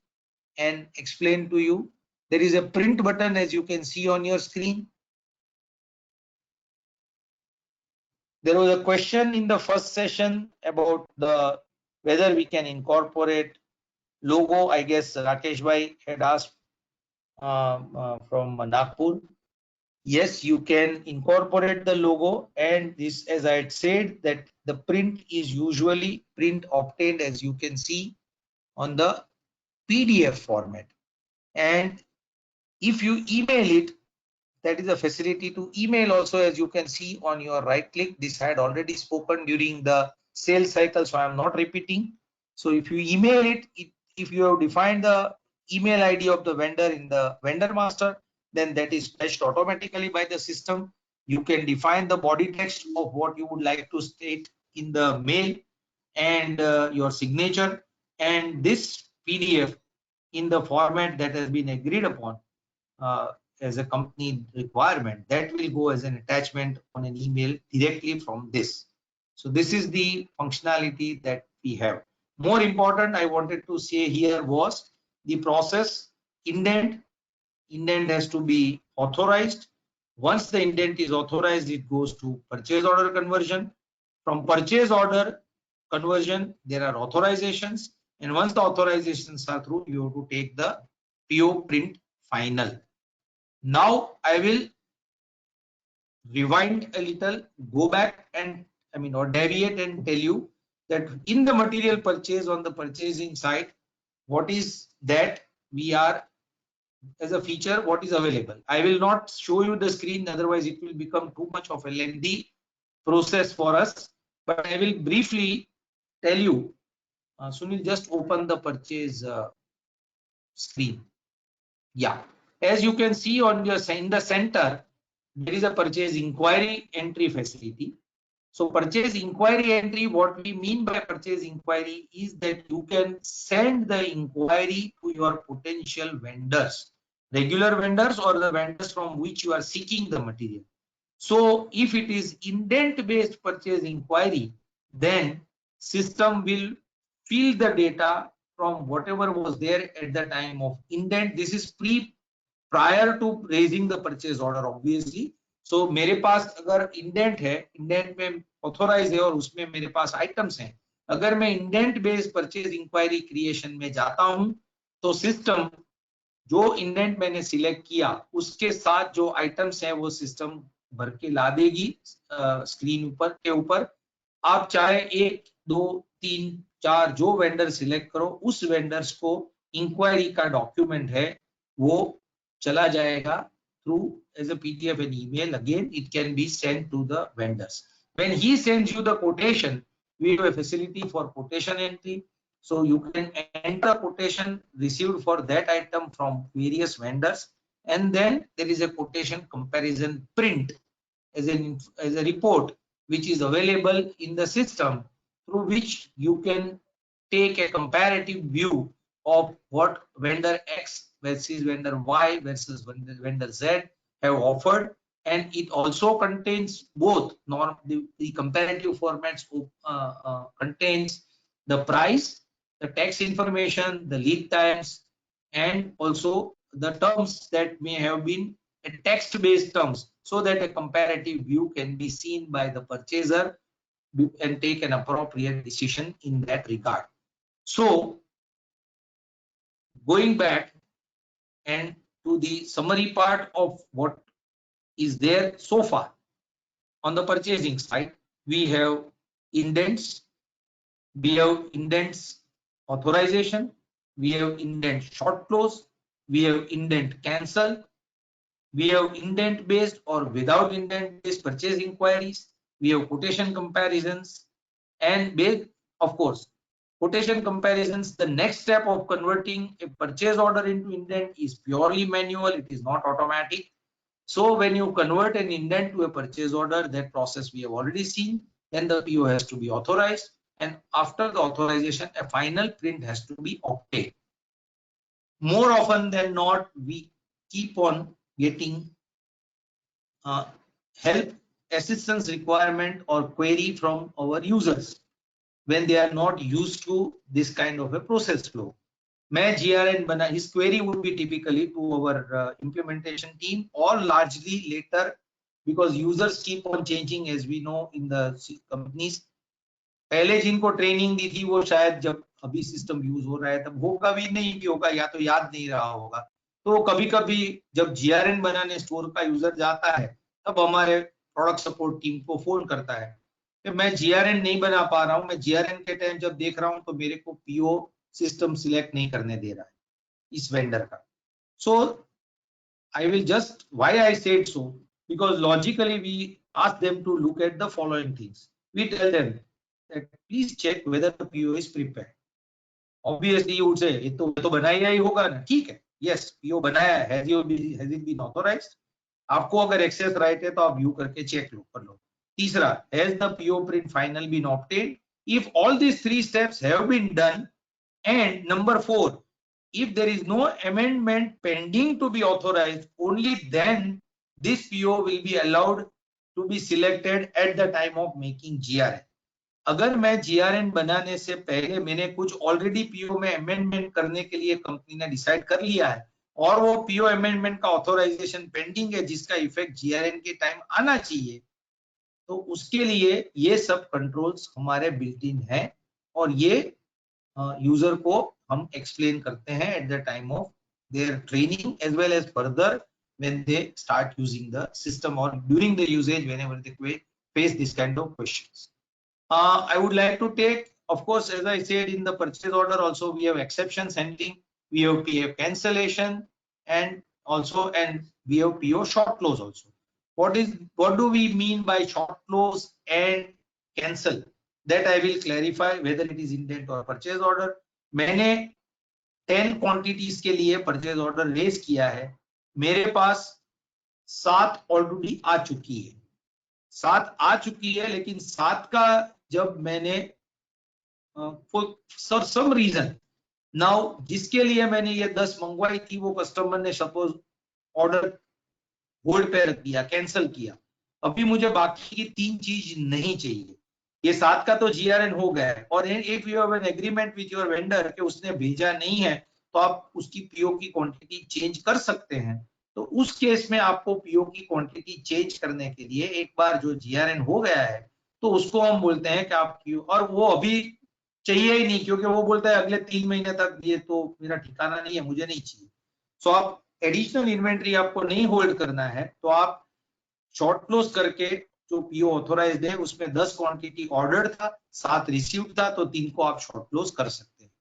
[SPEAKER 1] and explain to you. There is a print button, as you can see on your screen. There was a question in the first session about whether we can incorporate logo. I guess Rakesh Bhai had asked from Nagpur. Yes, you can incorporate the logo, and this, as I had said, that the print is usually print obtained, as you can see, on the PDF format. And if you email it, that is a facility to email also, as you can see on your right click. This I had already spoken during the sales cycle, so I am not repeating. So if you email it, if you have defined the email ID of the vendor in the vendor master, then that is fetched automatically by the system. You can define the body text of what you would like to state in the mail and your signature, and this PDF in the format that has been agreed upon as a company requirement, that will go as an attachment on an email directly from this. So this is the functionality that we have. More important, I wanted to say here was the process indent. Indent has to be authorized. Once the indent is authorized, it goes to purchase order conversion. From purchase order conversion, there are authorizations, and once the authorizations are through, you have to take the PO print final. Now I will rewind a little, go back and or deviate and tell you that in the material purchase on the purchasing side, what is that we are as a feature, what is available. I will not show you the screen, otherwise it will become too much of a lengthy process for us, but I will briefly tell you. Sunil, just open the purchase screen. Yeah, as you can see on your in the center, there is a purchase inquiry entry facility. So purchase inquiry entry, what we mean by purchase inquiry is that you can send the inquiry to your potential vendors, regular vendors or the vendors from which you are seeking the material. So if it is indent based purchase inquiry, then system will fill the data from whatever was there at the time of indent. This is prior to raising the purchase order, obviously. So मेरे पास अगर indent है, indent में authorise है और उसमें मेरे पास items हैं, अगर मैं indent based purchase inquiry creation में जाता हूं तो सिस्टम जो इंडेंट मैंने सिलेक्ट किया उसके साथ जो आइटम्स हैं वो सिस्टम भर के ला देगी स्क्रीन के ऊपर। आप चाहे 1, 2, 3, 4 जो वेंडर सिलेक्ट करो, उस वेंडर्स को इंक्वायरी का डॉक्यूमेंट है वो चला जाएगा through as a PDF and email. Again, it can be sent to the vendors. When he sends you the quotation, we have a facility for quotation entry. So you can enter quotation received for that item from various vendors, and then there is a quotation comparison print as a report which is available in the system, through which you can take a comparative view of what vendor X versus vendor Y versus vendor Z have offered, and it also contains both the comparative formats contains the price, the tax information, the lead times, and also the terms that may have been text-based terms, so that a comparative view can be seen by the purchaser and take an appropriate decision in that regard. So going back and to the summary part of what is there so far on the purchasing side, we have indents, we have indents authorization, we have indent short close, we have indent cancel, we have indent based or without indent based purchase inquiries, we have quotation comparisons, and based, of course, quotation comparisons. The next step of converting a purchase order into indent is purely manual, it is not automatic. So when you convert an indent to a purchase order, that process we have already seen. Then the PO has to be authorized, and after the authorization, a final print has to be obtained. More often than not, we keep on getting help, assistance requirement or query from our users when they are not used to this kind of a process flow. मैं GRN बना, his query would be typically to our implementation team, or largely later, because users keep on changing as we know in the companies. पहले जिनको training दी थी वो शायद जब अभी system use हो रहा है तब होगा भी नहीं भी होगा, या तो याद नहीं रहा होगा। तो कभी कभी जब GRN बनाने स्टोर का यूजर जाता है तब हमारे प्रोडक्ट सपोर्ट टीम को फोन करता है कि मैं GRN नहीं बना पा रहा हूं, मैं GRN के टाइम जब देख रहा हूं तो मेरे को PO सिस्टम सिलेक्ट नहीं करने दे रहा है इस वेंडर का। So I will just why I said so, because logically we ask them to look at the following things. We tell them that please check whether the PO is prepared. Obviously you would say ये तो बनाया ही होगा ना, ठीक है, yes PO बनाया है, has it been authorised. आपको अगर एक्सेस राइट है तो आप व्यू करके चेक कर लो। तीसरा, has the PO print final been obtained? If all these 3 steps have been done, and number 4, if there is no amendment pending to be authorized, only then this PO will be allowed to be selected at the time of making GRN. अगर मैं GRN बनाने से पहले मैंने कुछ already PO में amendment करने के लिए कंपनी ने डिसाइड कर लिया है और वो PO अमेंडमेंट का ऑथराइजेशन पेंडिंग है जिसका इफेक्ट GRN के टाइम आना चाहिए, तो उसके लिए ये सब कंट्रोल्स हमारे बिल्ट इन है और ये यूजर को हम एक्सप्लेन करते हैं at the time of their training as well as further when they start using the system or during the usage whenever they face this kind of questions. I would like to take, of course, as I said, in the purchase order also we have exceptions handling, we have PO cancellation, and we have PO short close also. What do we mean by short close and cancel? That I will clarify whether it is indent or purchase order. मैंने 10 quantities के लिए purchase order raise किया है, मेरे पास 7 already आ चुकी है, 7 आ चुकी है, लेकिन 7 का जब मैंने फॉर सम रीजन नाउ जिसके लिए मैंने ये 10 मंगवाई थी वो कस्टमर ने सपोज ऑर्डर होल्ड पे रख दिया, कैंसिल किया, अभी मुझे बाकी की 3 चीज नहीं चाहिए, ये 7 का तो GRN हो गया है, और if you have an agreement with your vendor कि उसने भेजा नहीं है तो आप उसकी PO की क्वांटिटी चेंज कर सकते हैं। तो उस केस में आपको PO की क्वांटिटी चेंज करने के लिए एक बार जो GRN हो गया है तो उसको हम बोलते हैं कि आप और वो अभी चाहिए ही नहीं, क्योंकि वो बोलता है अगले 3 महीने तक ये तो मेरा ठिकाना नहीं है, मुझे नहीं चाहिए। सो आप एडिशनल इन्वेंट्री आपको नहीं होल्ड करना है तो आप शॉर्ट क्लोज करके जो PO ऑथोराइज्ड है उसमें 10 क्वांटिटी ऑर्डर था, 7 रिसीव्ड था, तो 3 को आप शॉर्ट क्लोज कर सकते हैं।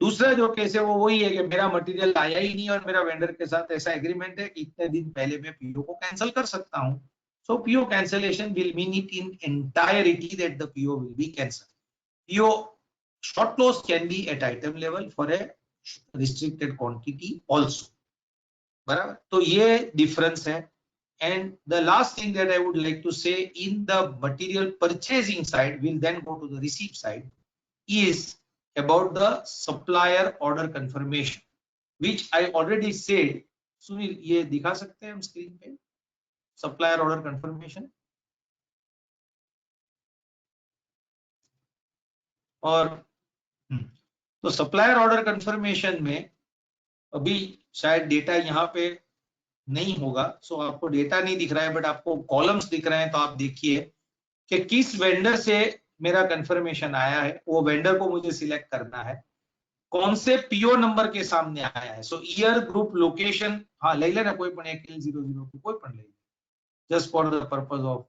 [SPEAKER 1] दूसरा जो केस है वो वही है कि मेरा मटेरियल आया ही नहीं और मेरा वेंडर के साथ ऐसा एग्रीमेंट है कि इतने दिन पहले मैं PO को कैंसिल कर सकता हूं। सो PO cancellation will mean it in entirety that the PO will be cancelled. PO short close can be at item level for a restricted quantity also, बराबर। तो ये डिफरेंस है। And the last thing that I would like to say in the material purchasing side, we'll then go to the receipt side, is about the supplier order confirmation, which I already said. Sunil ये दिखा सकते हैं हम screen पे supplier order confirmation, और तो supplier order confirmation में अभी शायद डेटा यहाँ पे नहीं होगा, सो आपको डेटा नहीं दिख रहा है बट आपको कॉलम्स दिख रहे हैं, तो आप देखिए कि किस वेंडर से मेरा कंफर्मेशन आया है, वो वेंडर को मुझे सिलेक्ट करना है, कौन से PO नंबर के सामने आया है। सो ईयर, ग्रुप, लोकेशन, हाँ ले लेना कोई पण एक L00 कोई पण ले, just for the purpose of,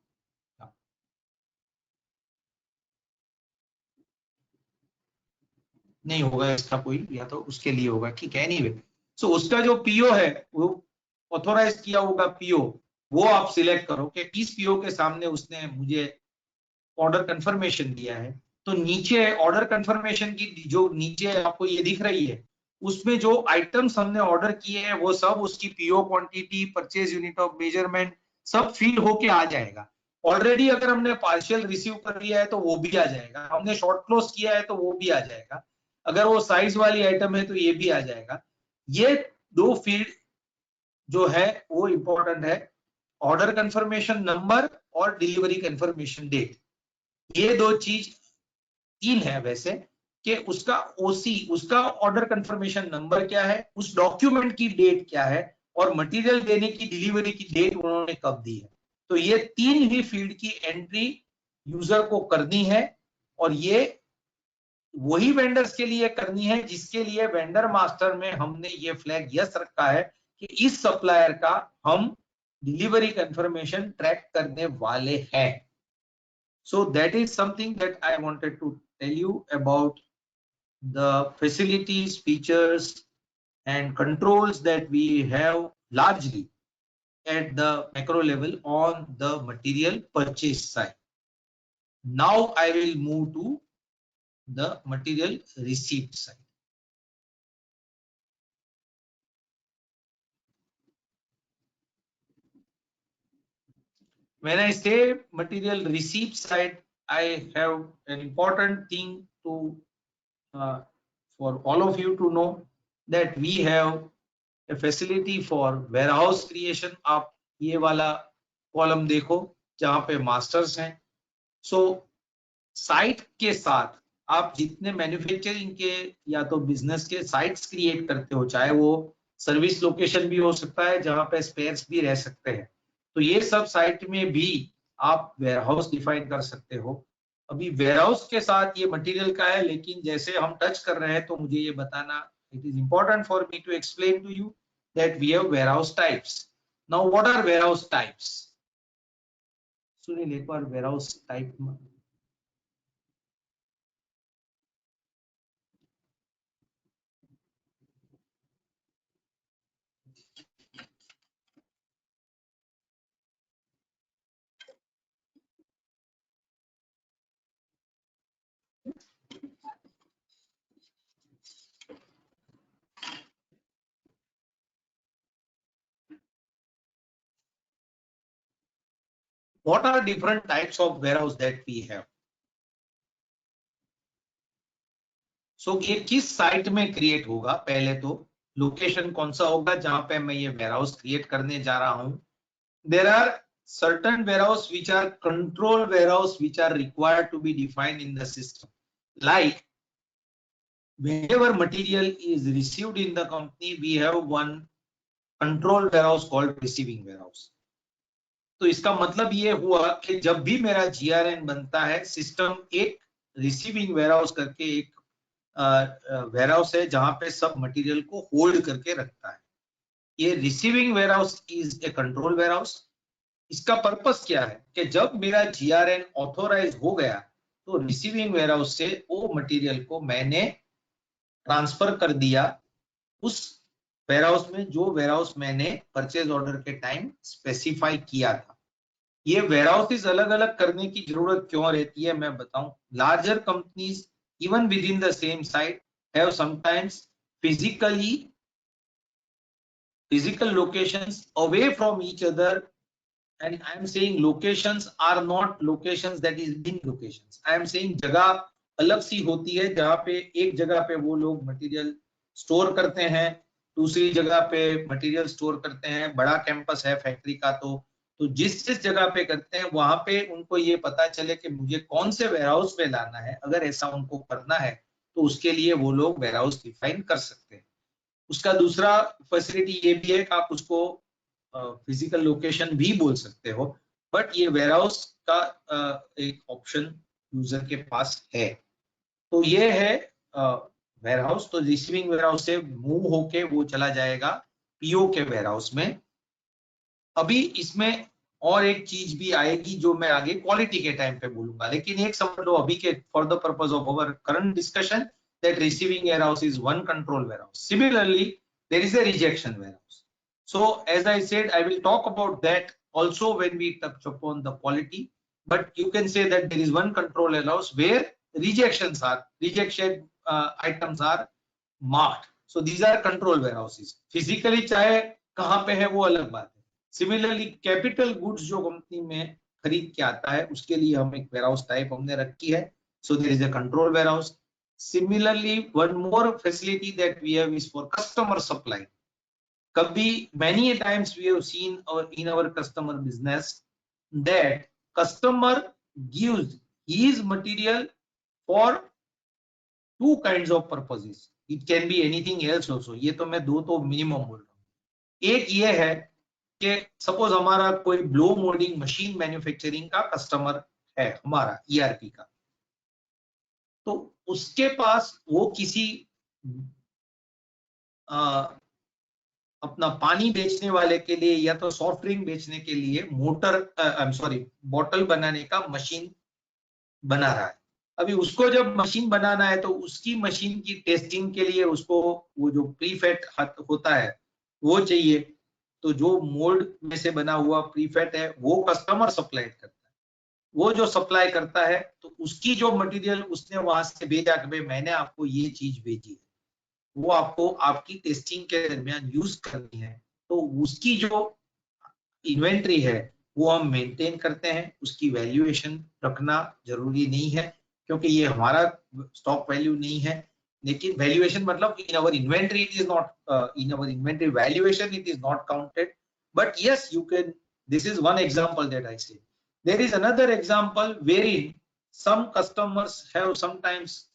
[SPEAKER 1] नहीं होगा इसका कोई, या तो उसके लिए होगा, ठीक है। एनीवे, सो उसका जो PO है वो ऑथोराइज किया होगा PO, वो आप सिलेक्ट करो कि किस PO के सामने उसने मुझे ऑर्डर कंफर्मेशन दिया है। तो नीचे ऑर्डर कंफर्मेशन की जो नीचे आपको ये दिख रही है, उसमें जो आइटम्स हमने ऑर्डर किए हैं वो सब उसकी PO quantity, purchase unit of measurement सब फील होके आ जाएगा। ऑलरेडी अगर हमने पार्शियल रिसीव कर लिया है तो वो भी आ जाएगा, हमने शॉर्ट क्लोज किया है तो वो भी आ जाएगा, अगर वो साइज वाली आइटम है तो ये भी आ जाएगा। ये 2 फील्ड जो है वो इंपॉर्टेंट है, ऑर्डर कंफर्मेशन नंबर और डिलीवरी कंफर्मेशन डेट। ये 2 चीज 3 है वैसे, कि उसका OC, उसका ऑर्डर कंफर्मेशन नंबर क्या है, उस डॉक्यूमेंट की डेट क्या है, और मटेरियल देने की डिलीवरी की डेट उन्होंने कब दी है। तो ये 3 ही फील्ड की एंट्री यूजर को करनी है, और ये वही वेंडर्स के लिए करनी है जिसके लिए वेंडर मास्टर में हमने ये फ्लैग यस रखा है कि इस सप्लायर का हम डिलीवरी कंफर्मेशन ट्रैक करने वाले हैं। So that is something that I wanted to tell you about the facilities, features, and controls that we have largely at the macro level on the material purchase side. Now I will move to the material receipt side. When I say material receipt side, I have an important thing to for all of you to know that we have a facility for warehouse creation. आप ये वाला column देखो जहां पे masters हैं। So site के साथ आप जितने मैन्युफैक्चरिंग के या तो बिजनेस के साइट्स क्रिएट करते हो, चाहे वो सर्विस लोकेशन भी हो सकता है जहां पे स्पेयर्स भी रह सकते हैं, तो ये सब साइट में भी आप वेयरहाउस डिफाइन कर सकते हो। अभी वेयरहाउस के साथ ये मटेरियल का है, लेकिन जैसे हम टच कर रहे हैं तो मुझे ये बताना, it is important for me to explain to you that we have warehouse types. Now what are warehouse types? Sunil एक बार warehouse type what are different types of warehouse that we have? So ये किस site में create होगा? पहले तो location कौन सा होगा जहां पे मैं ये वेयरहाउस क्रिएट करने जा रहा हूं? There are certain warehouse which are control warehouse which are required to be defined in the system. Like whenever material is received in the company, we have one control warehouse called receiving warehouse. तो इसका मतलब ये हुआ कि जब भी मेरा GRN बनता है, सिस्टम एक रिसीविंग वेयरहाउस करके एक वेयरहाउस है जहां पे सब मटेरियल को होल्ड करके रखता है. ये receiving warehouse is a control warehouse. इसका पर्पस क्या है कि जब मेरा GRN ऑथोराइज हो गया तो रिसीविंग वेयरहाउस से वो मटेरियल को मैंने ट्रांसफर कर दिया उस वेयरहाउस में जो वेयरहाउस मैंने परचेज ऑर्डर के टाइम स्पेसिफाई किया था. ये वेयरहाउसेस अलग अलग करने की जरूरत क्यों रहती है मैं बताऊं. Larger companies even with in the same site have sometimes physical locations away from each other, and I am saying locations are not locations that is bin locations. I am saying जगह अलग सी होती है जहां पे एक जगह पे वो लोग मटेरियल स्टोर करते हैं, दूसरी जगह पे मटेरियल स्टोर करते हैं. बड़ा कैंपस है फैक्ट्री का तो जिस जगह पे करते हैं वहां पे उनको ये पता चले कि मुझे कौन से वेयरहाउस में लाना है. अगर ऐसा उनको करना है तो उसके लिए वो लोग वेयरहाउस डिफाइन कर सकते हैं. उसका दूसरा फैसिलिटी ये भी है कि आप उसको फिजिकल लोकेशन भी बोल सकते हो, बट ये वेयरहाउस का एक ऑप्शन यूजर के पास है. तो ये है वेयरहाउस. तो रिसीविंग वेयरहाउस से मूव होके वो चला जाएगा पीओ के वेयरहाउस में. अभी इसमें और एक चीज भी आएगी जो मैं आगे क्वालिटी के टाइम पे बोलूंगा, लेकिन एक समझ लो अभी के for the purpose of our current discussion that receiving warehouse is one control warehouse. Similarly, there is a rejection warehouse. So as I said, I will talk about that also when we touch upon the quality, but you can say that there is one control warehouse where rejection items are marked. So these are control warehouses. Physically चाहे कहाँ पे है वो अलग बात है. Similarly, capital goods जो company में खरीद के आता है उसके लिए हम एक warehouse type हमने रखी है. So there is a control warehouse. Similarly, one more facility that we have is for customer supply. Kabhi many times we have seen in our customer business that customer gives his material for two kinds of purposes. It can be anything else also. ये तो मैं दो तो minimum बोल रहा हूँ. एक ये है कि सपोज हमारा कोई ब्लो मोल्डिंग मशीन मैन्युफैक्चरिंग का कस्टमर है हमारा ERP का, तो उसके पास वो किसी अपना पानी बेचने वाले के लिए या तो सॉफ्ट ड्रिंक बेचने के लिए बॉटल बनाने का मशीन बना रहा है. अभी उसको जब मशीन बनाना है तो उसकी मशीन की टेस्टिंग के लिए उसको वो जो प्रीफेट होता है वो चाहिए. तो जो मोल्ड में से बना हुआ प्रीफेट है वो कस्टमर सप्लाई करता है. वो जो सप्लाई करता है तो उसकी जो मटेरियल उसने वहां से भेजा कि मैंने आपको ये चीज भेजी है, वो आपको आपकी टेस्टिंग के दरमियान यूज करनी है. तो उसकी जो इन्वेंट्री है वो हम मेंटेन करते हैं. उसकी वैल्यूएशन रखना जरूरी नहीं है क्योंकि ये हमारा स्टॉक वैल्यू नहीं है, लेकिन वैल्यूएशन मतलब in our inventory it is not in our inventory valuation it is not counted. But yes you can, this is one example that I say. There is another example wherein some customers have sometimes,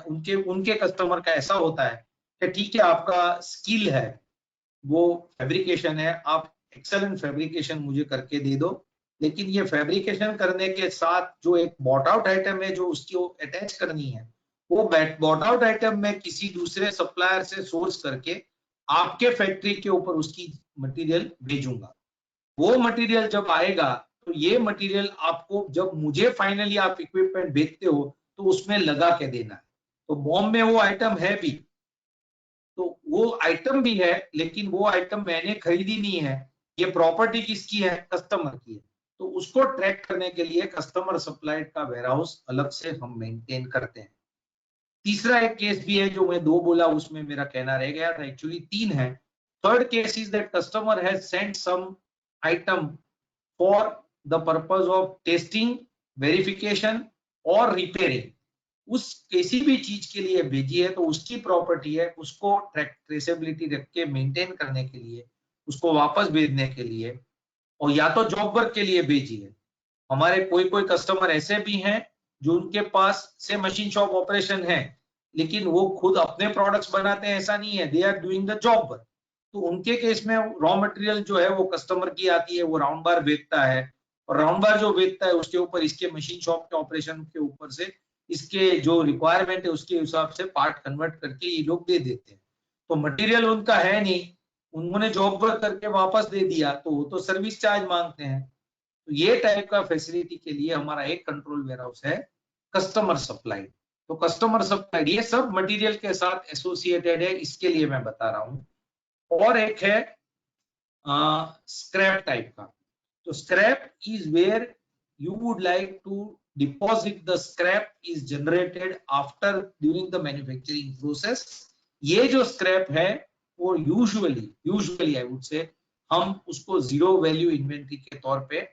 [SPEAKER 1] उनके customer का ऐसा होता है कि ठीक है आपका skill है वो फैब्रिकेशन है, आप एक्सेलेंट फैब्रिकेशन मुझे करके दे दो, लेकिन ये फैब्रिकेशन करने के साथ जो एक बॉट आउट आइटम है जो उसकी अटैच करनी है, वो बॉट आउट आइटम में किसी दूसरे सप्लायर से सोर्स करके आपके फैक्ट्री के ऊपर उसकी मटेरियल भेजूंगा। वो मटेरियल जब आएगा तो ये मटेरियल आपको जब मुझे फाइनली आप इक्विपमेंट भेजते हो तो उसमें लगा के देना है। तो बॉम्ब में वो आइटम है भी, तो वो आइटम भी है, लेकिन वो आइटम मैंने खरीदी नहीं है, ये प्रॉपर्टी किसकी है, कस्टमर की है। तो उसको ट्रैक करने के लिए कस्टमर सप्लाइड का वेयरहाउस अलग से हम मेंटेन करते हैं। तीसरा एक केस भी है जो मैं 2 बोला, उसमें मेरा कहना रह गया था, एक्चुअली 3 है। Third case is that customer has sent some item for the purpose of testing, verification और रिपेयरिंग। उस किसी भी चीज के लिए भेजी है तो उसकी प्रॉपर्टी है, उसको ट्रेसेबिलिटी रख के मेंटेन करने के लिए, उसको वापस भेजने के लिए, और या तो जॉब वर्क के लिए भेजी है। हमारे कोई कोई कस्टमर ऐसे भी हैं जो उनके पास से मशीन शॉप ऑपरेशन है, लेकिन वो खुद अपने प्रोडक्ट्स बनाते हैं, ऐसा नहीं है, they are doing the job work. तो उनके केस में रॉ मटेरियल जो है वो कस्टमर की आती है, वो राउंड बार बेचता है, और राउंड बार जो बेचता है उसके ऊपर इसके मशीन शॉप के ऑपरेशन के ऊपर से इसके जो रिक्वायरमेंट है उसके हिसाब से पार्ट कन्वर्ट करके ये लोग दे देते हैं। तो मटेरियल उनका है नहीं, उन्होंने जॉब वर्क करके वापस दे दिया, तो वो तो सर्विस चार्ज मांगते हैं। तो ये टाइप का फैसिलिटी के लिए हमारा एक कंट्रोल वेयरहाउस है, कस्टमर सप्लाइड। तो कस्टमर सप्लाइड ये सब मटेरियल के साथ एसोसिएटेड है, इसके लिए मैं बता रहा हूं। और एक है स्क्रैप टाइप का। तो scrap is where you would like to deposit the scrap is generated after during the manufacturing process। ये जो स्क्रैप है वो यूजुअली आई वुड से हम उसको जीरो वैल्यू इन्वेंट्री के तौर पे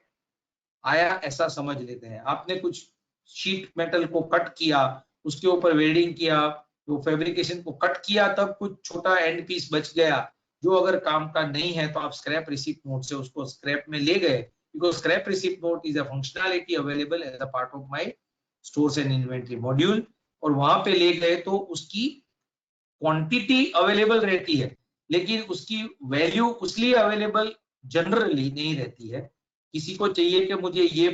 [SPEAKER 1] आया ऐसा समझ लेते हैं। आपने कुछ शीट मेटल को कट किया, उसके ऊपर वेल्डिंग किया, तो फैब्रिकेशन को कट किया, तब कुछ छोटा एंड पीस बच गया जो अगर काम का नहीं है तो आप स्क्रैप रिसिप्ट नोट से उसको स्क्रैप में ले गए, because scrap receipt note is a functionality available as a part of my stores and inventory module। और वहां पे ले गए तो उसकी क्वांटिटी अवेलेबल रहती है, लेकिन उसकी वैल्यू उसलिए अवेलेबल जनरली नहीं रहती है। किसी को चाहिए कि मुझे ये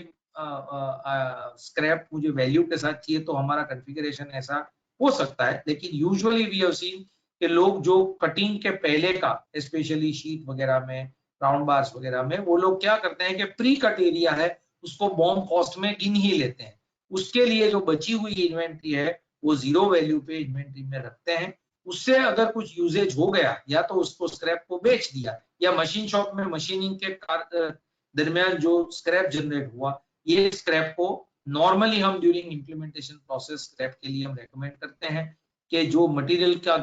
[SPEAKER 1] स्क्रैप मुझे वैल्यू के साथ चाहिए, तो हमारा कॉन्फ़िगरेशन ऐसा हो सकता है, लेकिन यूजुअली वी हैव सीन कि लोग जो कटिंग के पहले का स्पेशली शीट वगैरह में, राउंड बार्स वगैरह में, वो लोग क्या करते हैं कि प्री कट एरिया है उसको बॉम्ब कॉस्ट में गिन ही लेते हैं। उसके लिए जो बची हुई इन्वेंट्री है वो जीरो वैल्यू पे इन्वेंट्री में रखते हैं। उससे अगर कुछ यूजेज हो गया, या तो उसको स्क्रैप को बेच दिया, या मशीन शॉप में मशीनिंग के दरमियान जो स्क्रैप जनरेट हुआ, ये स्क्रैप को नॉर्मली हम ड्यूरिंग इम्प्लीमेंटेशन प्रोसेस स्क्रैप के लिए हम रेकमेंड करते हैं कि जो मटेरियल का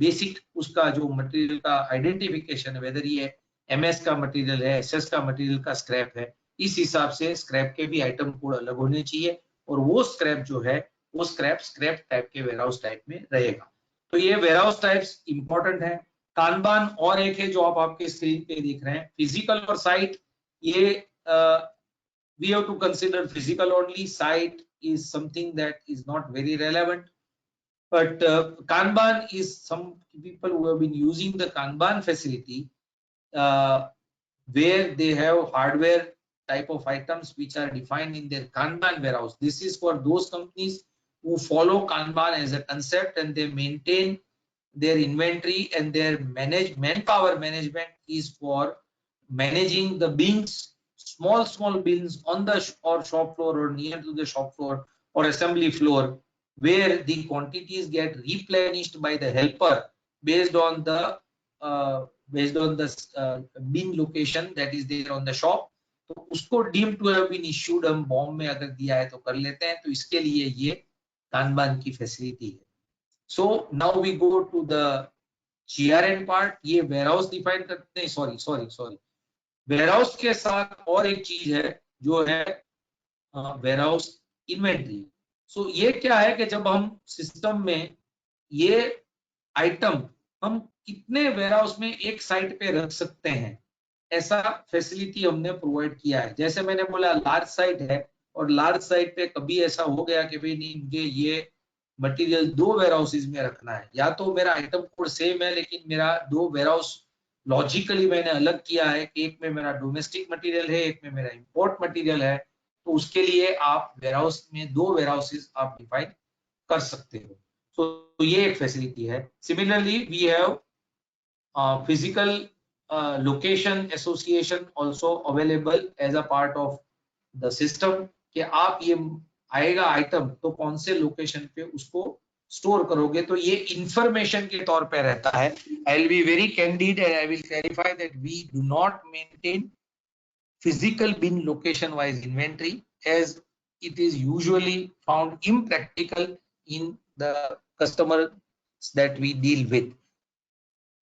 [SPEAKER 1] बेसिक उसका जो मटेरियल का आइडेंटिफिकेशन है, वेदर ये एमएस का मटेरियल है, एसएस का मटेरियल का स्क्रैप है, इस हिसाब से स्क्रैप के भी आइटम कोड अलग होने चाहिए, और वो स्क्रैप जो है वो स्क्रैप टाइप के वेयरहाउस टाइप में रहेगा। तो ये वेयरहाउस टाइप्स इंपॉर्टेंट है। कानबान और एक है जो आप आपके स्क्रीन पे देख रहे हैं, फिजिकल और साइट। ये we have to consider physical only, site is something that is not very relevant, but Kanban is, some people who have been using the Kanban facility where they have hardware type of items which are defined in their Kanban warehouse. This is for those companies who follow Kanban as a concept and they maintain their inventory, and their manpower management is for managing the bins, small bins on the shop floor or near to the shop floor or assembly floor, where the quantities get replenished by the helper based on the bin location that is there on the shop। तो उसको deemed to have been issued हम bomb में अगर दिया है तो कर लेते हैं, तो इसके लिए ये कानबान की फैसिलिटी है। So now we go to the GRN part। ये वेयरहाउस डिफाइन करते हैं, सॉरी वेयरहाउस के साथ और एक चीज है जो है वेयरहाउस इन्वेंट्री। सो ये क्या है कि जब हम सिस्टम में ये आइटम हम कितने वेयरहाउस में एक साइट पे रख सकते हैं, ऐसा फैसिलिटी हमने प्रोवाइड किया है। जैसे मैंने बोला लार्ज साइट है, और लार्ज साइट पे कभी ऐसा हो गया कि भाई नहीं, मुझे ये मटेरियल 2 वेयरहाउसेज में रखना है, या तो मेरा आइटम कोड सेम है लेकिन मेरा 2 वेयरहाउस लॉजिकली मैंने अलग किया है, एक में मेरा डोमेस्टिक मटेरियल है, एक में मेरा इंपोर्ट मटेरियल है, तो उसके लिए आप वेयरहाउस में 2 वेयरहाउसेस आप डिफाइन कर सकते हो। तो ये एक फैसिलिटी है। Similarly we have physical location association also available as a part of the system कि आप ये आएगा आइटम तो कौन से लोकेशन पे उसको स्टोर करोगे, तो ये इंफॉर्मेशन के तौर पे रहता है। I will be very candid and I will clarify that we do not maintain physical bin location wise inventory as it is usually found impractical in the customers that we deal with,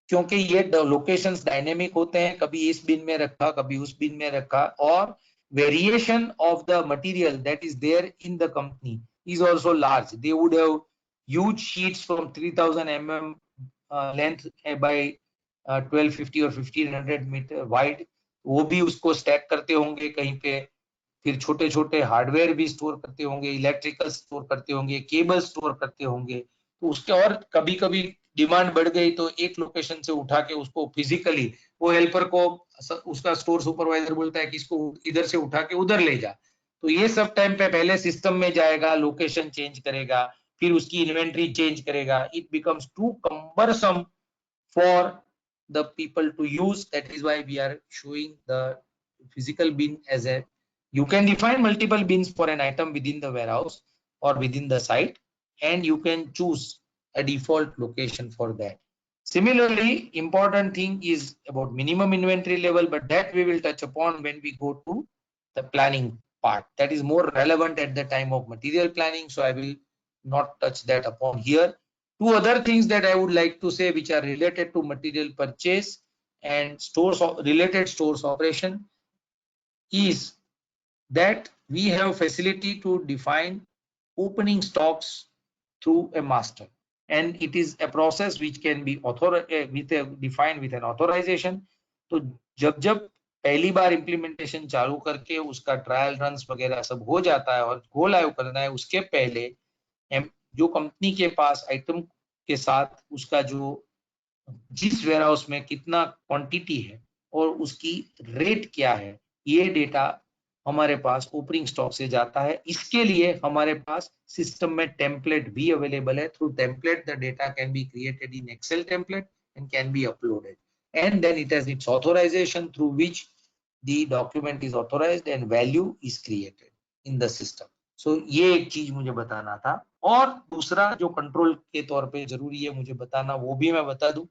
[SPEAKER 1] क्योंकि ये locations dynamic होते हैं, कभी इस बिन में रखा कभी उस बिन में रखा, और variation of the material that is there in the company is also large. They would have huge sheets from 3000 mm length by 1250 और 1500 मीटर वाइड, वो भी उसको स्टैक करते होंगे कहीं पे, फिर छोटे छोटे हार्डवेयर भी स्टोर करते होंगे, इलेक्ट्रिकल स्टोर करते होंगे, केबल स्टोर करते होंगे, तो उसके और कभी कभी डिमांड बढ़ गई तो एक लोकेशन से उठा के उसको फिजिकली वो हेल्पर को उसका स्टोर सुपरवाइजर बोलता है कि इसको इधर से उठा के उधर ले जा, तो ये सब टाइम पे पहले सिस्टम में जाएगा, लोकेशन चेंज करेगा, फिर उसकी इन्वेंट्री चेंज करेगा, it becomes too cumbersome for the people to use. That is why we are showing the physical bin as a, you can define multiple bins for an item within the warehouse or within the site, and you can choose a default location for that. Similarly, important thing is about minimum inventory level, but that we will touch upon when we go to the planning part. That is more relevant at the time of material planning, so I will not touch that upon here. Two other things that I would like to say which are related to material purchase and stores related stores operation is that we have facility to define opening stocks through a master, and it is a process which can be defined with an authorization. तो जब पहली बार implementation चालू करके उसका trial runs वगैरह सब हो जाता है और गो लाइव करना है, उसके पहले जो कंपनी के पास आइटम के साथ उसका जो जिस वेयरहाउस में कितना क्वांटिटी है और उसकी रेट क्या है, ये डेटा हमारे पास ओपनिंग स्टॉक से जाता है। इसके लिए हमारे पास सिस्टम में टेम्पलेट भी अवेलेबल है। Through template the data can be created in Excel template and can be uploaded, and then it has its authorisation through which the document is authorised and value is created in the system. So ये एक चीज मुझे बताना था। और दूसरा जो control के तौर पे जरूरी है मुझे बताना, वो भी मैं बता दूं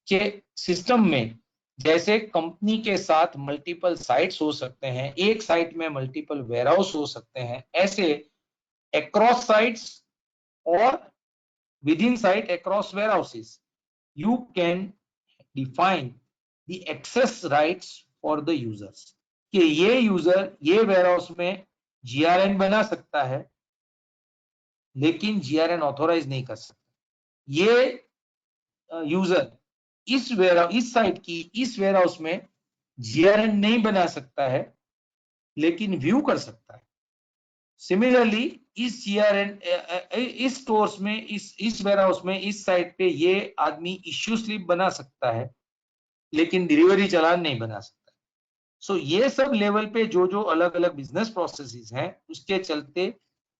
[SPEAKER 1] कि सिस्टम में जैसे कंपनी के साथ मल्टीपल साइट्स हो सकते हैं, एक साइट में मल्टीपल वेयरहाउस हो सकते हैं, ऐसे अक्रॉस साइट्स और within site across warehouses you can define the access rights for the users, कि ये यूजर ये वेयरहाउस में जीआरएन बना सकता है लेकिन जीआरएन ऑथोराइज नहीं कर सकता, ये यूजर इस साइट की इस वेयरहाउस में जीआरएन नहीं बना सकता है लेकिन व्यू कर सकता है। सिमिलरली इस जीआरएन इस स्टोर्स में इस वेयरहाउस में इस साइट पे ये आदमी इश्यू स्लिप बना सकता है लेकिन डिलीवरी चालान नहीं बना सकता। सो ये सब लेवल पे जो जो अलग अलग बिजनेस प्रोसेसेस हैं उसके चलते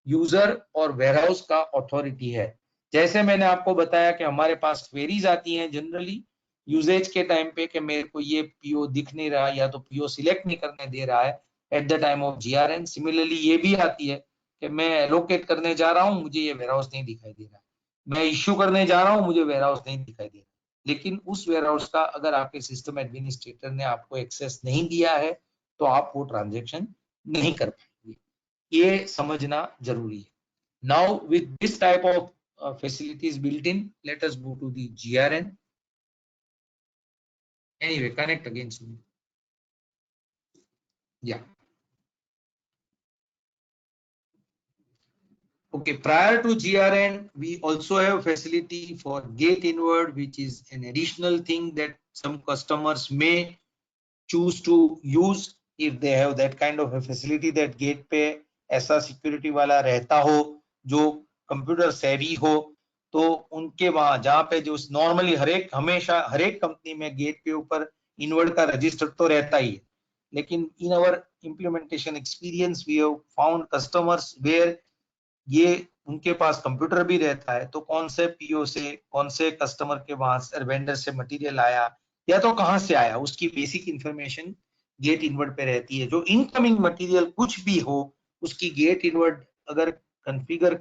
[SPEAKER 1] यूजर और वेयरहाउस का अथॉरिटी है। जैसे मैंने आपको बताया कि हमारे पास क्वेरीज आती हैं जनरली यूजेज के टाइम पे कि मेरे को ये पीओ दिख नहीं रहा या तो पीओ सिलेक्ट नहीं करने दे रहा है eight the time of GRN. Similarly ये भी आती है कि मैं एलोकेट करने जा रहा हूँ, मुझे ये वेयरहाउस नहीं दिखाई दे रहा, मैं इश्यू करने जा रहा हूँ, मुझे वेयरहाउस नहीं दिखाई दे रहा, लेकिन उस वेयरहाउस का अगर आपके सिस्टम एडमिनिस्ट्रेटर ने आपको एक्सेस नहीं दिया है तो आप वो ट्रांजैक्शन नहीं कर पाएंगे, ये समझना जरूरी है। Now with this type of facilities built in, let us go to the GRN. Anyway, connect again soon. Yeah. Okay, prior to GRN, we also have facility for gate inward, which is an additional thing that some customers may choose to use if they have that kind of a facility that gate पे ऐसा security वाला रहता हो जो computer सेवी हो, तो उनके वहां जहाँ पे जो नॉर्मली हमेशा हर एक कंपनी में गेट के ऊपर इनवर्ड का रजिस्टर तो रहता ही है, लेकिन in our implementation experience we have found customers where ये उनके पास कंप्यूटर भी रहता है, तो कौन से पीओ से कौन से कस्टमर के वहां वेंडर से मटेरियल आया या तो कहां से आया, उसकी बेसिक इंफॉर्मेशन गेट इनवर्ड पे रहती है। जो इनकमिंग मटेरियल कुछ भी हो उसकी गेट इनवर्ड अगर कॉन्फ़िगर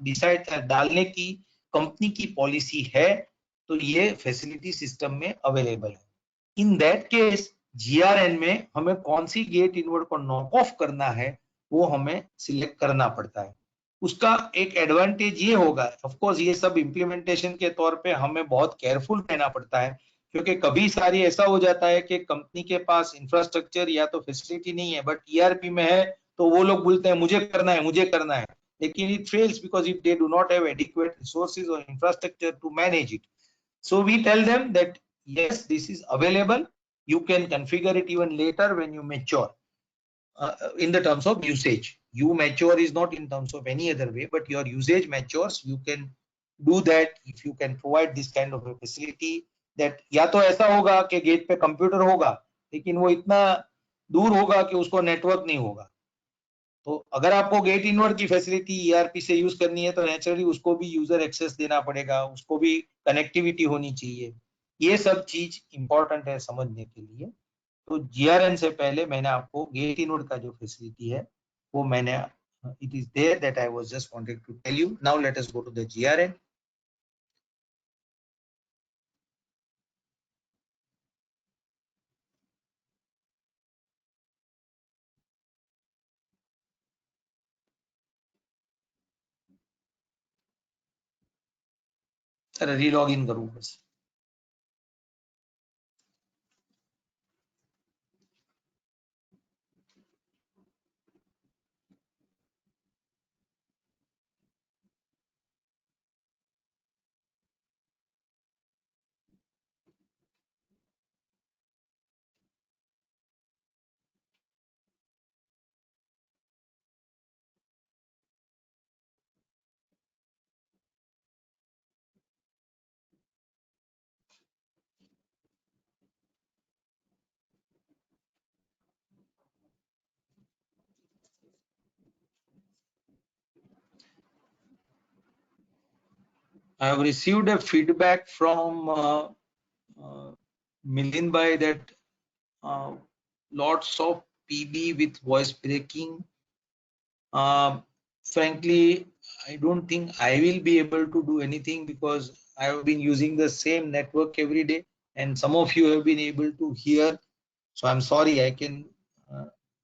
[SPEAKER 1] डिसाइड डालने की कंपनी की पॉलिसी है तो ये फैसिलिटी सिस्टम में अवेलेबल है। इन दैट केस जीआरएन में हमें कौन सी गेट इनवर्ड को नॉक ऑफ करना है वो हमें सिलेक्ट करना पड़ता है। उसका एक एडवांटेज ये होगा, ऑफ कोर्स ये सब इम्प्लीमेंटेशन के तौर पे हमें बहुत केयरफुल रहना पड़ता है, क्योंकि कभी सारी ऐसा हो जाता है कि कंपनी के पास इंफ्रास्ट्रक्चर या तो फैसिलिटी नहीं है बट ईआरपी में है, तो वो लोग बोलते हैं मुझे करना है मुझे करना है, लेकिन it fails because if they do not have adequate resources और infrastructure to manage it. So we tell them that yes, this is available. You can configure it even later when you mature. In the terms of usage, you mature is not in terms of any other way, but your usage matures. You can do that if you can provide this kind of a facility. That या तो ऐसा होगा कि gate पे computer होगा लेकिन वो इतना दूर होगा कि उसको नेटवर्क नहीं होगा, तो अगर आपको गेट इनवर्ड की फैसिलिटी ईआरपी से यूज करनी है तो नेचुरली उसको भी यूजर एक्सेस देना पड़ेगा, उसको भी कनेक्टिविटी होनी चाहिए। ये सब चीज इंपॉर्टेंट है समझने के लिए। तो जीआरएन से पहले मैंने आपको गेट इनवर्ड का जो फैसिलिटी है वो मैंने it is there that I was just wanted to tell you. Now let us go to the GRN. Sir relog in करूँ बस। I have received a feedback from Milind Bhai that lots of PB with voice breaking. Frankly, I don't think I will be able to do anything because I have been using the same network every day and some of you have been able to hear. So I'm sorry, I can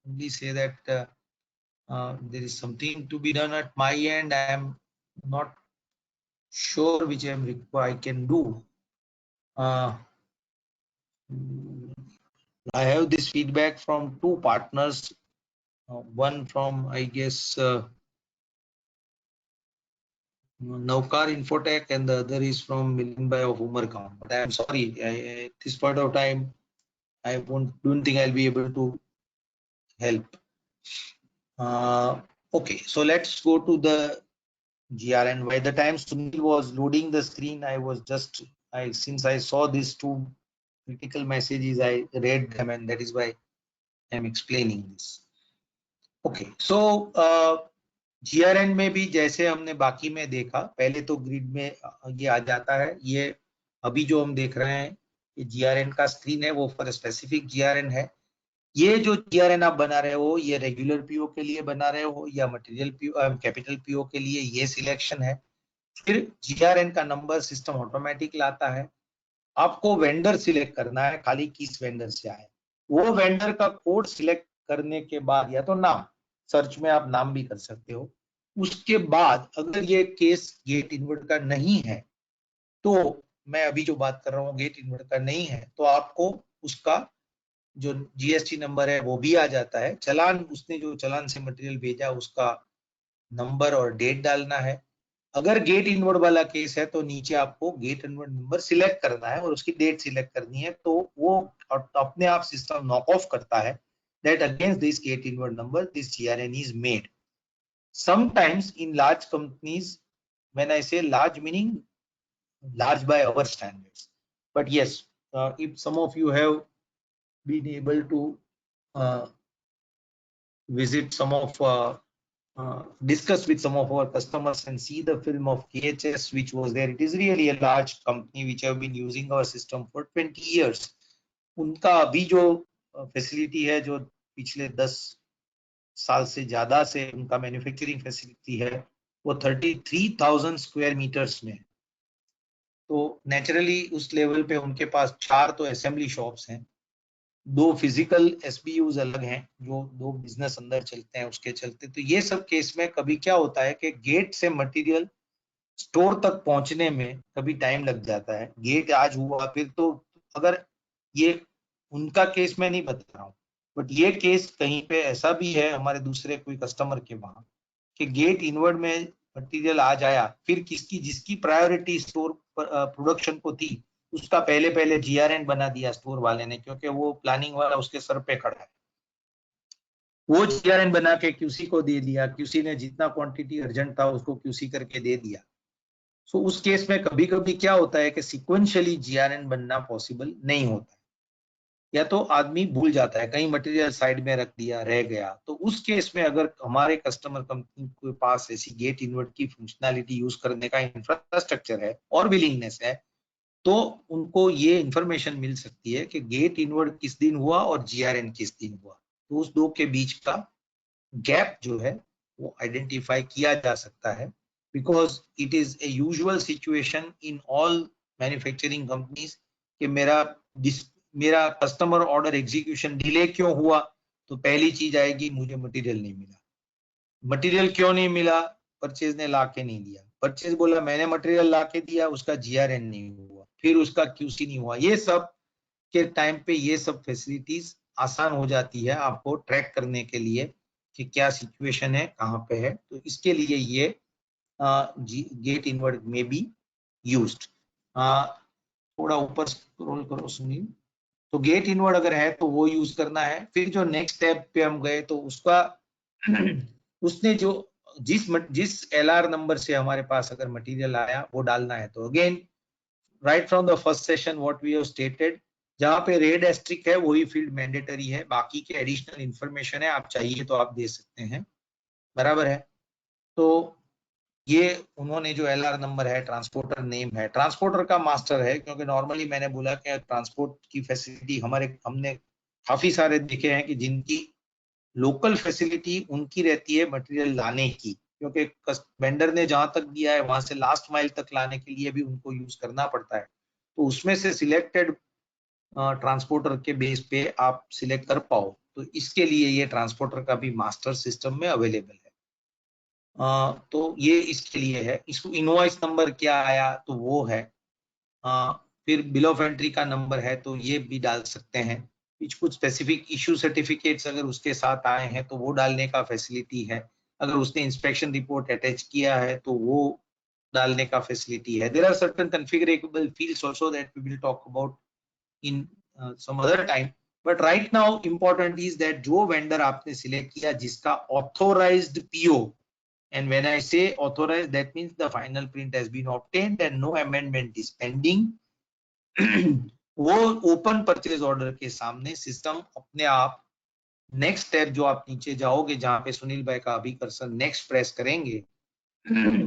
[SPEAKER 1] only say that there is something to be done at my end. I am not sure which I can do. I have this feedback from two partners, one from I guess Naukar Infotech and the other is from Milind Bhai of Umargaon. But I am sorry, at this point of time, I don't think I'll be able to help. Okay, so let's go to the GRN. By the time Sunil was loading the screen, since I saw these two critical messages, I read them and that is why I'm explaining this. Okay, so GRN में भी जैसे हमने बाकी में देखा, पहले तो grid में ये आ जाता है। ये अभी जो हम देख रहे हैं ये जीआरएन का स्क्रीन है, वो फॉर स्पेसिफिक जीआरएन है। ये जो जीआरएन आप बना रहे हो ये रेगुलर पीओ के लिए बना रहे हो या मटेरियल पीओ कैपिटल पीओ के लिए, ये सिलेक्शन है। फिर जीआरएन का नंबर सिस्टम ऑटोमेटिक लाता है। आपको वेंडर सिलेक्ट करना है, खाली किस वेंडर से आए। वो वेंडर का कोड सिलेक्ट करने के बाद या तो नाम, सर्च में आप नाम भी कर सकते हो। उसके बाद अगर ये केस गेट इनवर्ट का नहीं है, तो मैं अभी जो बात कर रहा हूँ गेट इनवर्ट का नहीं है, तो आपको उसका जो जीएसटी नंबर है वो भी आ जाता है। चालान, उसने जो चालान से मटेरियल भेजा उसका नंबर और डेट डालना है। अगर गेट इनवर्ड वाला केस है तो नीचे आपको गेट इनवर्ड नंबर सिलेक्ट करना है और उसकी डेट सिलेक्ट करनी है, तो वो अपने आप सिस्टम नॉक ऑफ करता है that against this gate inward number this GRN is made. Sometimes in large companies when I say large, meaning large by our standards. But yes, if some of you have been able to visit some of discuss with some of our customers and see the film of KHS which was there, it is really a large company which have been using our system for 20 years. उनका अभी जो facility है, जो पिछले 10 साल से ज्यादा से उनका मैन्युफैक्चरिंग फैसिलिटी है, वो 33,000 स्क्वायर मीटर्स में। तो नेचुरली उस लेवल पे उनके पास 4 तो असेंबली शॉप्स हैं, 2 फिजिकल SBUs अलग हैं, जो 2 बिजनेस अंदर चलते हैं उसके चलते। तो ये सब केस में कभी क्या होता है कि गेट से मटेरियल स्टोर तक पहुंचने में कभी टाइम लग जाता है। गेट आज हुआ, फिर तो अगर ये उनका केस मैं नहीं बता रहा हूँ, बट ये केस कहीं पे ऐसा भी है हमारे दूसरे कोई कस्टमर के वहां कि गेट इनवर्ड में मटेरियल आ जाया, फिर जिसकी प्रायोरिटी स्टोर प्रोडक्शन को थी उसका पहले GRN बना दिया स्टोर वाले ने, क्योंकि वो प्लानिंग वाला उसके सर पे खड़ा है। वो GRN बना के QC को दे दिया, QC ने जितना क्वांटिटी अर्जेंट था उसको QC करके दे दिया। सो उस केस में कभी कभी क्या होता है कि सिक्वेंशियली GRN बनना पॉसिबल नहीं होता है, या तो आदमी भूल जाता है, कहीं मटेरियल साइड में रख दिया, रह गया। तो उस केस में अगर हमारे कस्टमर कंपनी के पास ऐसी गेट इनवर्ट की फंक्शनैलिटी यूज करने का इंफ्रास्ट्रक्चर है और विलिंगनेस है, तो उनको ये इंफॉर्मेशन मिल सकती है कि गेट इनवर्ट किस दिन हुआ और GRN किस दिन हुआ। तो उस दो के बीच का गैप जो है वो आइडेंटिफाई किया जा सकता है, because it is a usual situation in all manufacturing companies कि मेरा कस्टमर ऑर्डर एग्जीक्यूशन डिले क्यों हुआ, तो पहली चीज आएगी मुझे मटेरियल नहीं मिला। मटेरियल क्यों नहीं मिला? परचेज ने ला के नहीं दिया। परचेज बोला मैंने मटेरियल ला के दिया, उसका GRN नहीं हुआ, फिर उसका QC नहीं हुआ। ये सब के टाइम पे ये सब फैसिलिटीज आसान हो जाती है आपको ट्रैक करने के लिए कि क्या सिचुएशन है, कहाँ पे है। तो इसके लिए ये गेट इनवर्ट में बी यूज्ड। थोड़ा ऊपर स्क्रॉल करो सुनील। तो गेट इनवर्ट अगर है तो वो यूज करना है। फिर जो नेक्स्ट स्टेप पे हम गए तो उसका उसने जो जिस LR नंबर से हमारे पास अगर मटेरियल आया वो डालना है। तो again right from the first session what we have stated, जहां पे रेड एस्ट्रिक है वही फील्ड मैंडेटरी है, बाकी के एडिशनल इंफॉर्मेशन है आप चाहिए तो आप दे सकते हैं, बराबर है। तो ये उन्होंने जो LR नंबर है, ट्रांसपोर्टर नेम है, ट्रांसपोर्टर का मास्टर है, क्योंकि नॉर्मली मैंने बोला कि ट्रांसपोर्ट की फैसिलिटी हमने काफी सारे देखे हैं कि जिनकी लोकल फैसिलिटी उनकी रहती है मटेरियल लाने की, क्योंकि वेंडर ने जहां तक दिया है वहां से लास्ट माइल तक लाने के लिए भी उनको यूज करना पड़ता है। तो उसमें से सिलेक्टेड ट्रांसपोर्टर के बेस पे आप सिलेक्ट कर पाओ, तो इसके लिए ये ट्रांसपोर्टर का भी मास्टर सिस्टम में अवेलेबल है। तो ये इसके लिए है। इसको इनवॉइस नंबर क्या आया तो वो है। फिर बिल ऑफ एंट्री का नंबर है तो ये भी डाल सकते हैं। कुछ स्पेसिफिक इशू सर्टिफिकेट्स अगर उसके साथ आए हैं तो वो डालने का फैसिलिटी है। अगर उसने इंस्पेक्शन रिपोर्ट अटैच किया है तो वो डालने का फैसिलिटी है। There are certain configurable fields also that we will talk about in some other time, but right now important is that जो वेंडर आपने सिलेक्ट किया जिसका authorised PO, and when I say authorized that means the final print has been obtained and no amendment is pending, वो open purchase order के सामने system अपने आप next step जो आप नीचे जाओगे जहां पे सुनील भाई का अभी कर्सर नेक्स्ट प्रेस करेंगे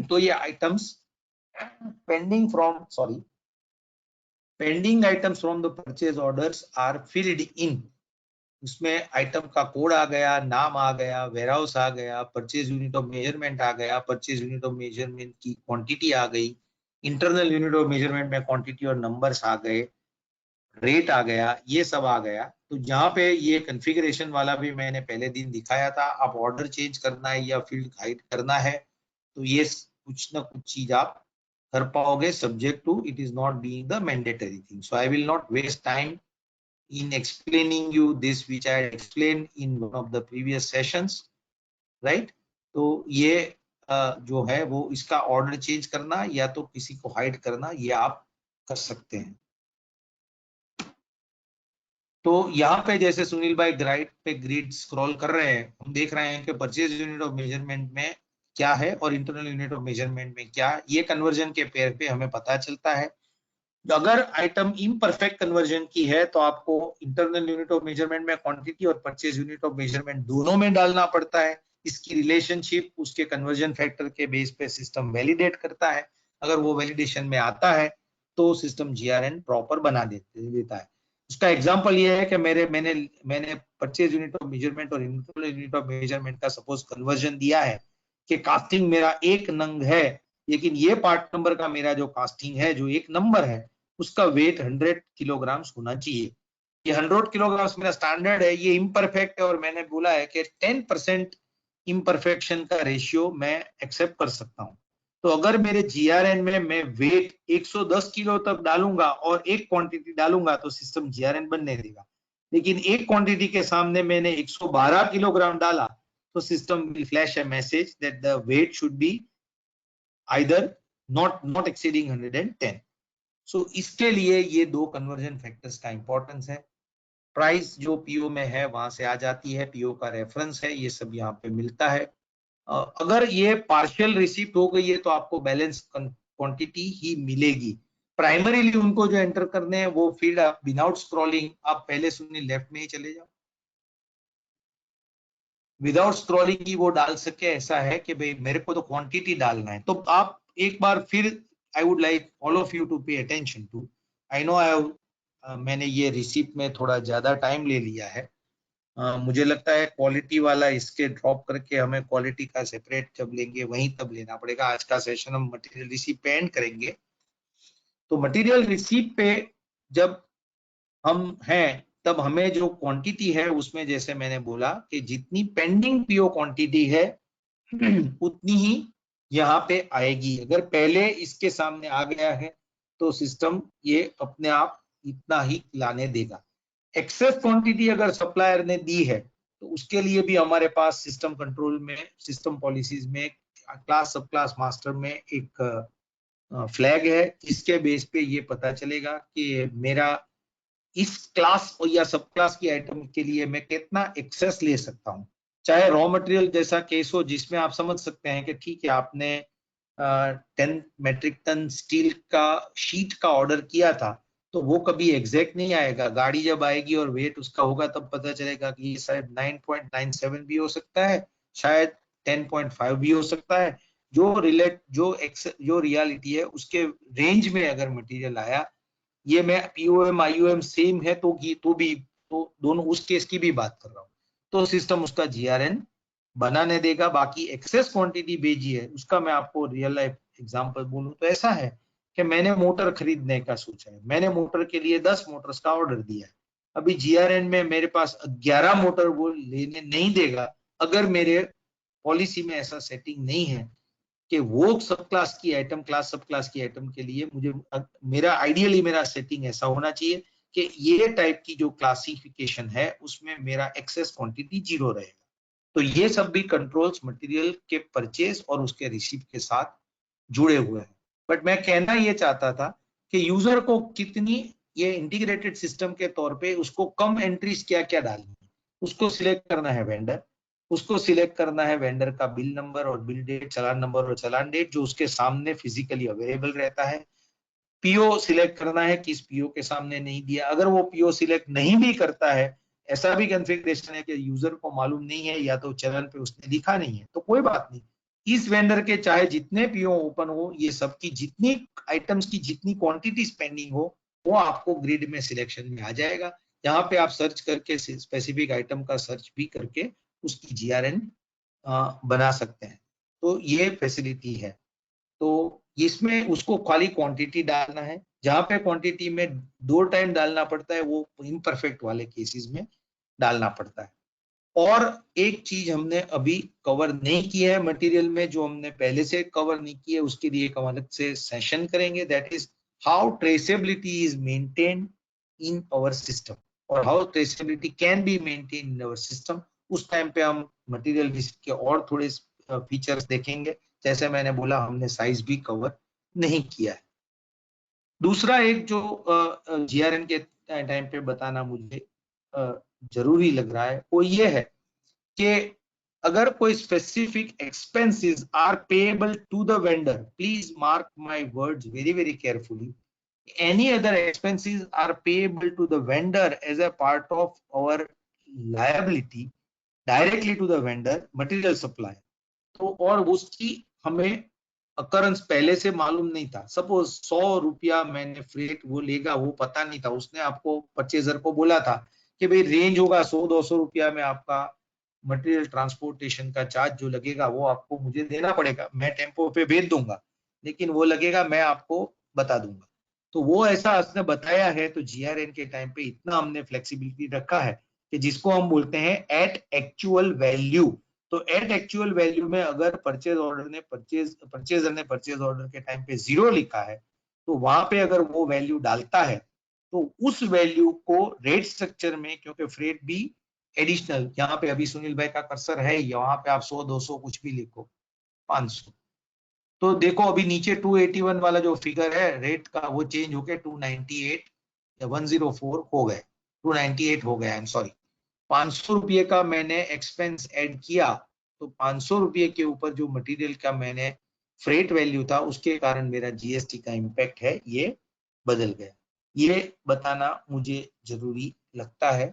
[SPEAKER 1] तो ये items pending items from the purchase orders are filled in. उसमें आइटम का कोड आ गया, नाम आ गया, वेयरहाउस आ गया, परचेज यूनिट ऑफ मेजरमेंट आ गया, परचेज यूनिट ऑफ मेजरमेंट की क्वांटिटी आ गई, इंटरनल यूनिट ऑफ मेजरमेंट में क्वांटिटी और नंबर्स आ गए, रेट आ गया, ये सब आ गया। तो जहां पे ये कॉन्फ़िगरेशन वाला भी मैंने पहले दिन दिखाया था, आप ऑर्डर चेंज करना है या फील्ड हाइड करना है तो ये कुछ ना कुछ चीज आप कर पाओगे, subject to it is not being the mandatory thing. So I will not waste time in explaining you this which I explained in one of the previous sessions, right? तो ये जो है वो इसका ऑर्डर चेंज करना या तो किसी को हाइड करना ये आप कर सकते हैं। तो यहाँ पे जैसे सुनील भाई राइट पे ग्रिड स्क्रॉल कर रहे हैं, हम देख रहे हैं कि परचेज यूनिट ऑफ मेजरमेंट में क्या है और इंटरनल यूनिट ऑफ मेजरमेंट में क्या, ये कन्वर्जन के पेयर पे हमें पता चलता है। अगर आइटम इम्परफेक्ट कन्वर्जन की है तो आपको इंटरनल यूनिट ऑफ मेजरमेंट में क्वांटिटी और परचेज यूनिट ऑफ मेजरमेंट दोनों में डालना पड़ता है। इसकी रिलेशनशिप उसके कन्वर्जन फैक्टर के बेस पे सिस्टम वैलिडेट करता है। अगर वो वैलिडेशन में आता है तो सिस्टम जीआरएन प्रॉपर बना देता है। उसका एग्जांपल ये है कि मैंने परचेज यूनिट ऑफ मेजरमेंट और इंटरनल यूनिट ऑफ मेजरमेंट का सपोज कन्वर्जन दिया है कि कास्टिंग मेरा एक नंग है, लेकिन ये पार्ट नंबर का मेरा जो कास्टिंग है, जो एक नंबर है, उसका वेट 100 किलोग्राम होना चाहिए। ये 100 किलोग्राम मेरा स्टैंडर्ड है, ये इम्परफेक्ट है और मैंने बोला है कि 10% इम्परफेक्शन का रेशियो मैं एक्सेप्ट कर सकता हूं। तो अगर मेरे जीआरएन में मैं वेट 110 किलो तक डालूंगा और एक क्वांटिटी डालूंगा तो सिस्टम जीआरएन बनने देगा। लेकिन एक क्वांटिटी के सामने मैंने 112 किलोग्राम डाला तो system will flash a message that the weight should be either not exceeding 110। So इसके लिए ये दो कन्वर्जन फैक्टर्स का इंपॉर्टेंस है। प्राइस जो पीओ में है वहां से आ जाती है, पीओ का रेफरेंस है, ये सब यहाँ पे मिलता है। अगर ये पार्शियल रिसिप्ट हो गई है तो आपको बैलेंस क्वांटिटी ही मिलेगी। प्राइमरीली उनको जो एंटर करने हैं वो फील्ड आप विदाउट स्क्रॉलिंग, आप पहले सुनिए, लेफ्ट में ही चले जाओ। विदाउट स्क्रॉलिंग की वो डाल सके, ऐसा है कि भाई मेरे को तो क्वांटिटी डालना है। तो आप एक बार फिर, I would like all of you to pay attention to, I know मैंने ये रिसिप्ट में थोड़ा ज्यादा टाइम ले लिया है। मुझे लगता है क्वालिटी वाला इसके ड्रॉप करके हमें क्वालिटी का सेपरेट जब लेंगे वहीं तब लेना पड़ेगा। आज का सेशन हम मटेरियल रिसिप्ट पे एंड करेंगे। तो मटेरियल रिसिप्ट पे जब हम हैं तब हमें जो क्वांटिटी है उसमें, जैसे मैंने बोला कि जितनी पेंडिंग पीओ क्वांटिटी है उतनी ही यहाँ पे आएगी। अगर पहले इसके सामने आ गया है तो सिस्टम ये अपने आप इतना ही लाने देगा। एक्सेस क्वांटिटी अगर सप्लायर ने दी है तो उसके लिए भी हमारे पास सिस्टम कंट्रोल में, सिस्टम पॉलिसीज में, क्लास सब क्लास मास्टर में एक फ्लैग है। इसके बेस पे ये पता चलेगा कि मेरा इस क्लास या सब क्लास की आइटम के लिए मैं कितना एक्सेस ले सकता हूँ। चाहे रॉ मटेरियल जैसा केस हो जिसमें आप समझ सकते हैं कि ठीक है आपने 10 मेट्रिक टन स्टील का शीट का ऑर्डर किया था, तो वो कभी एग्जैक्ट नहीं आएगा। गाड़ी जब आएगी और वेट उसका होगा तब पता चलेगा कि ये शायद 9.97 भी हो सकता है, शायद 10.5 भी हो सकता है। जो रियलिटी है उसके रेंज में अगर मटेरियल आया, ये मैं पीओएम आईओएम सेम है तो दोनों उस केस की भी बात कर रहा हूँ, तो सिस्टम उसका जीआरएन बनाने देगा। बाकी एक्सेस क्वांटिटी भेजी है उसका मैं आपको रियल लाइफ एग्जांपल बोलूं तो ऐसा है कि मैंने मोटर खरीदने का सोचा है, मैंने मोटर के लिए 10 मोटर्स का ऑर्डर दिया है। अभी जीआरएन में मेरे पास 11 मोटर वो लेने नहीं देगा अगर मेरे पॉलिसी में ऐसा सेटिंग नहीं है कि वो सब क्लास की आइटम, क्लास सब क्लास की आइटम के लिए मुझे, मेरा आइडियली मेरा सेटिंग ऐसा होना चाहिए कि ये टाइप की जो क्लासिफिकेशन है उसमें मेरा एक्सेस क्वांटिटी 0 रहेगा। तो ये सब भी कंट्रोल्स मटेरियल के परचेज और उसके रिसीप्ट के साथ जुड़े हुए हैं। बट मैं कहना ये चाहता था कि यूजर को कितनी, ये इंटीग्रेटेड सिस्टम के तौर पे उसको कम एंट्रीज क्या क्या डालनी है, उसको सिलेक्ट करना है वेंडर, उसको सिलेक्ट करना है वेंडर का बिल नंबर और बिल डेट, चालान नंबर और चालान डेट जो उसके सामने फिजिकली अवेलेबल रहता है। पीओ सिलेक्ट करना है किस पीओ के सामने नहीं दिया। अगर वो पीओ सिलेक्ट नहीं भी करता है, ऐसा भी कॉन्फ़िगरेशन है कि यूजर को मालूम नहीं है या तो चलन पे उसने लिखा नहीं है, तो कोई बात नहीं, इस वेंडर के चाहे जितने पीओ ओपन हो, ये सबकी जितनी आइटम्स की जितनी क्वांटिटी स्पेंडिंग हो वो आपको ग्रिड में सिलेक्शन में आ जाएगा। यहाँ पे आप सर्च करके स्पेसिफिक आइटम का सर्च भी करके उसकी जीआरएन बना सकते हैं। तो ये फैसिलिटी है। तो इसमें उसको खाली क्वांटिटी डालना है, जहां पे क्वांटिटी में 2 टाइम डालना पड़ता है वो इम्परफेक्ट वाले केसेस में डालना पड़ता है। और एक चीज हमने अभी कवर नहीं किया है मटेरियल में, जो हमने पहले से कवर नहीं किया है, उसके लिए एक अलग से सेशन करेंगे, that is how traceability is maintained in our system और how traceability can be maintain in our system. उस टाइम पे हम मटेरियल के और थोड़े फीचर्स देखेंगे। जैसे मैंने बोला हमने साइज भी कवर नहीं किया है। दूसरा एक जो जीआरएन के टाइम पे बताना मुझे जरूरी लग रहा है वो ये है कि अगर कोई specific expenses are payable to the vendor, please mark my words very very carefully, any other expenses are payable to the vendor as a part of our liability directly to the vendor material supply, तो और उसकी हमें occurrence पहले से मालूम नहीं था। Suppose 100 रुपया मैंने फ्रेट वो लेगा, वो पता नहीं था, उसने आपको परचेजर को बोला था कि भाई रेंज होगा 100-200 रुपया में आपका मटेरियल ट्रांसपोर्टेशन का चार्ज जो लगेगा वो आपको मुझे देना पड़ेगा, मैं टेम्पो पे भेज दूंगा, लेकिन वो लगेगा मैं आपको बता दूंगा। तो वो ऐसा उसने बताया है, तो जीआरएन के टाइम पे इतना हमने फ्लेक्सिबिलिटी रखा है कि जिसको हम बोलते हैं एट एक्चुअल वैल्यू। तो एट एक्चुअल वैल्यू में अगर परचेजर ने परचेज ऑर्डर के टाइम पे 0 लिखा है, तो वहां पे अगर वो वैल्यू डालता है तो उस वैल्यू को रेट स्ट्रक्चर में, क्योंकि फ्रेट भी एडिशनल, यहाँ पे अभी सुनील भाई का कर्सर है, वहां पे आप 100-200 कुछ भी लिखो, 500, तो देखो अभी नीचे 281 वाला जो फिगर है रेट का वो चेंज होके 298 या 104 हो गए, 298 हो गया, आई एम सॉरी। 500 रुपये का मैंने एक्सपेंस ऐड किया, तो 500 रुपये के ऊपर जो मटेरियल का मैंने फ्रेट वैल्यू था उसके कारण मेरा जीएसटी का इम्पैक्ट है ये बदल गया। ये बताना मुझे जरूरी लगता है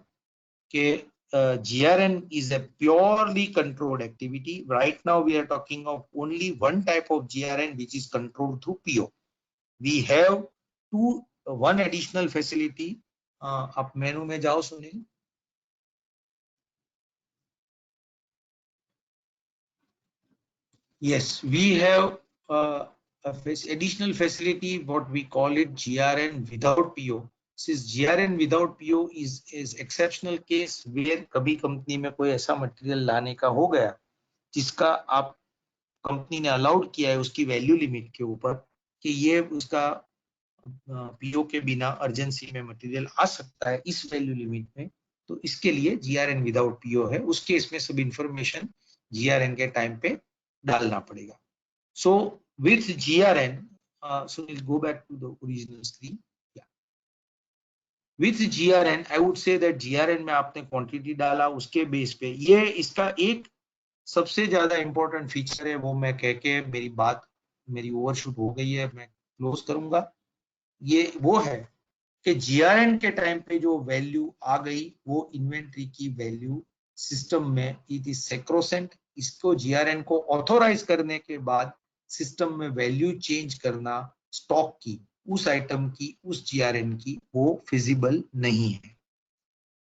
[SPEAKER 1] कि GRN is a purely controlled activity. Right now we are talking of only one type of GRN which is controlled through PO. We have one additional facility. आप मेनू में जाओ Sunil. Yes, we have additional facility, what we call it GRN without PO. Since GRN without PO is exceptional case where कभी company में कोई ऐसा material लाने का हो गया जिसका आप कंपनी ने अलाउड किया है उसकी वैल्यू लिमिट के ऊपर कि ये उसका पीओ के बिना अर्जेंसी में मटेरियल आ सकता है इस वैल्यू लिमिट में, तो इसके लिए जीआरएन विदाउट पीओ है, उस केस में सब इंफॉर्मेशन जीआरएन के टाइम पे डालना पड़ेगा। So with GRN, Sunil go back to the original screen. With GRN I would say that GRN में आपने क्वांटिटी डाला, उसके बेस पे ये इसका एक सबसे ज्यादा इंपॉर्टेंट फीचर है, वो मैं कह के मेरी ओवरशूट हो गई है, मैं क्लोज करूंगा। ये वो है कि जीआरएन के टाइम पे जो वैल्यू आ गई वो इन्वेंट्री की वैल्यू सिस्टम में इट इज सेक्रोसेंट। इसको जीआरएन को ऑथोराइज करने के बाद सिस्टम में वैल्यू चेंज करना स्टॉक की, उस आइटम की, उस जीआरएन की, वो फिजिबल नहीं है।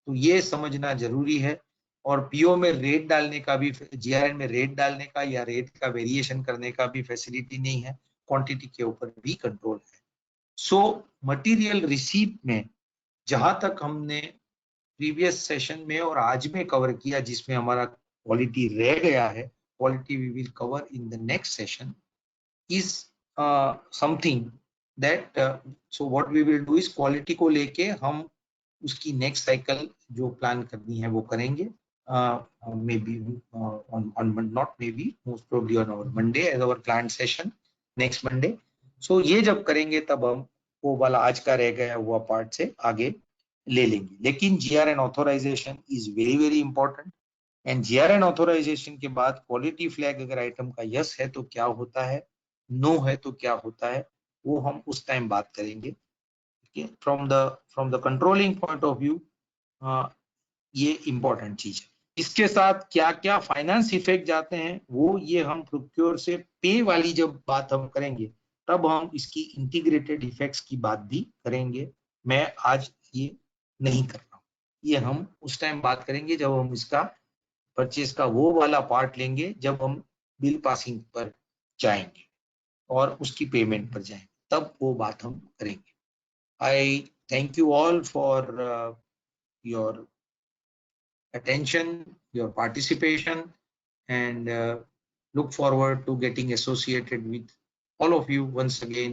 [SPEAKER 1] तो ये समझना जरूरी है। और पीओ में रेट डालने का भी, जीआरएन में रेट डालने का या रेट का वेरिएशन करने का भी फैसिलिटी नहीं है, क्वांटिटी के ऊपर भी कंट्रोल है। सो मटेरियल रिसीप्ट में जहां तक हमने प्रीवियस सेशन में और आज में कवर किया, जिसमें हमारा क्वालिटी रह गया है, quality we will cover in the next session, is something that so what we will do is quality को लेके हम उसकी नेक्स्ट साइकिल जो प्लान करनी है वो करेंगे, may be on not maybe most probably on our Monday as our plan session, next Monday. So ये जब करेंगे तब हम वो वाला आज का रह गया हुआ पार्ट से आगे ले लेंगे। लेकिन GRN authorisation is very very important, and GRN authorisation के बाद क्वालिटी फ्लैग अगर आइटम का यस है तो क्या होता है, नो है तो क्या होता है, वो हम उस टाइम बात करेंगे। From the controlling point of view ये इंपॉर्टेंट चीज है। इसके साथ क्या क्या फाइनेंस इफेक्ट जाते हैं वो ये हम प्रोक्योर से पे वाली जब बात हम करेंगे तब हम इसकी इंटीग्रेटेड इफेक्ट्स की बात भी करेंगे। मैं आज ये नहीं कर रहा हूँ, ये हम उस टाइम बात करेंगे जब हम इसका परचेज का वो वाला पार्ट लेंगे, जब हम बिल पासिंग पर जाएंगे और उसकी पेमेंट पर जाएंगे, तब वो बात हम करेंगे। I thank you all for your attention, your participation, and look forward to getting associated with all of you once again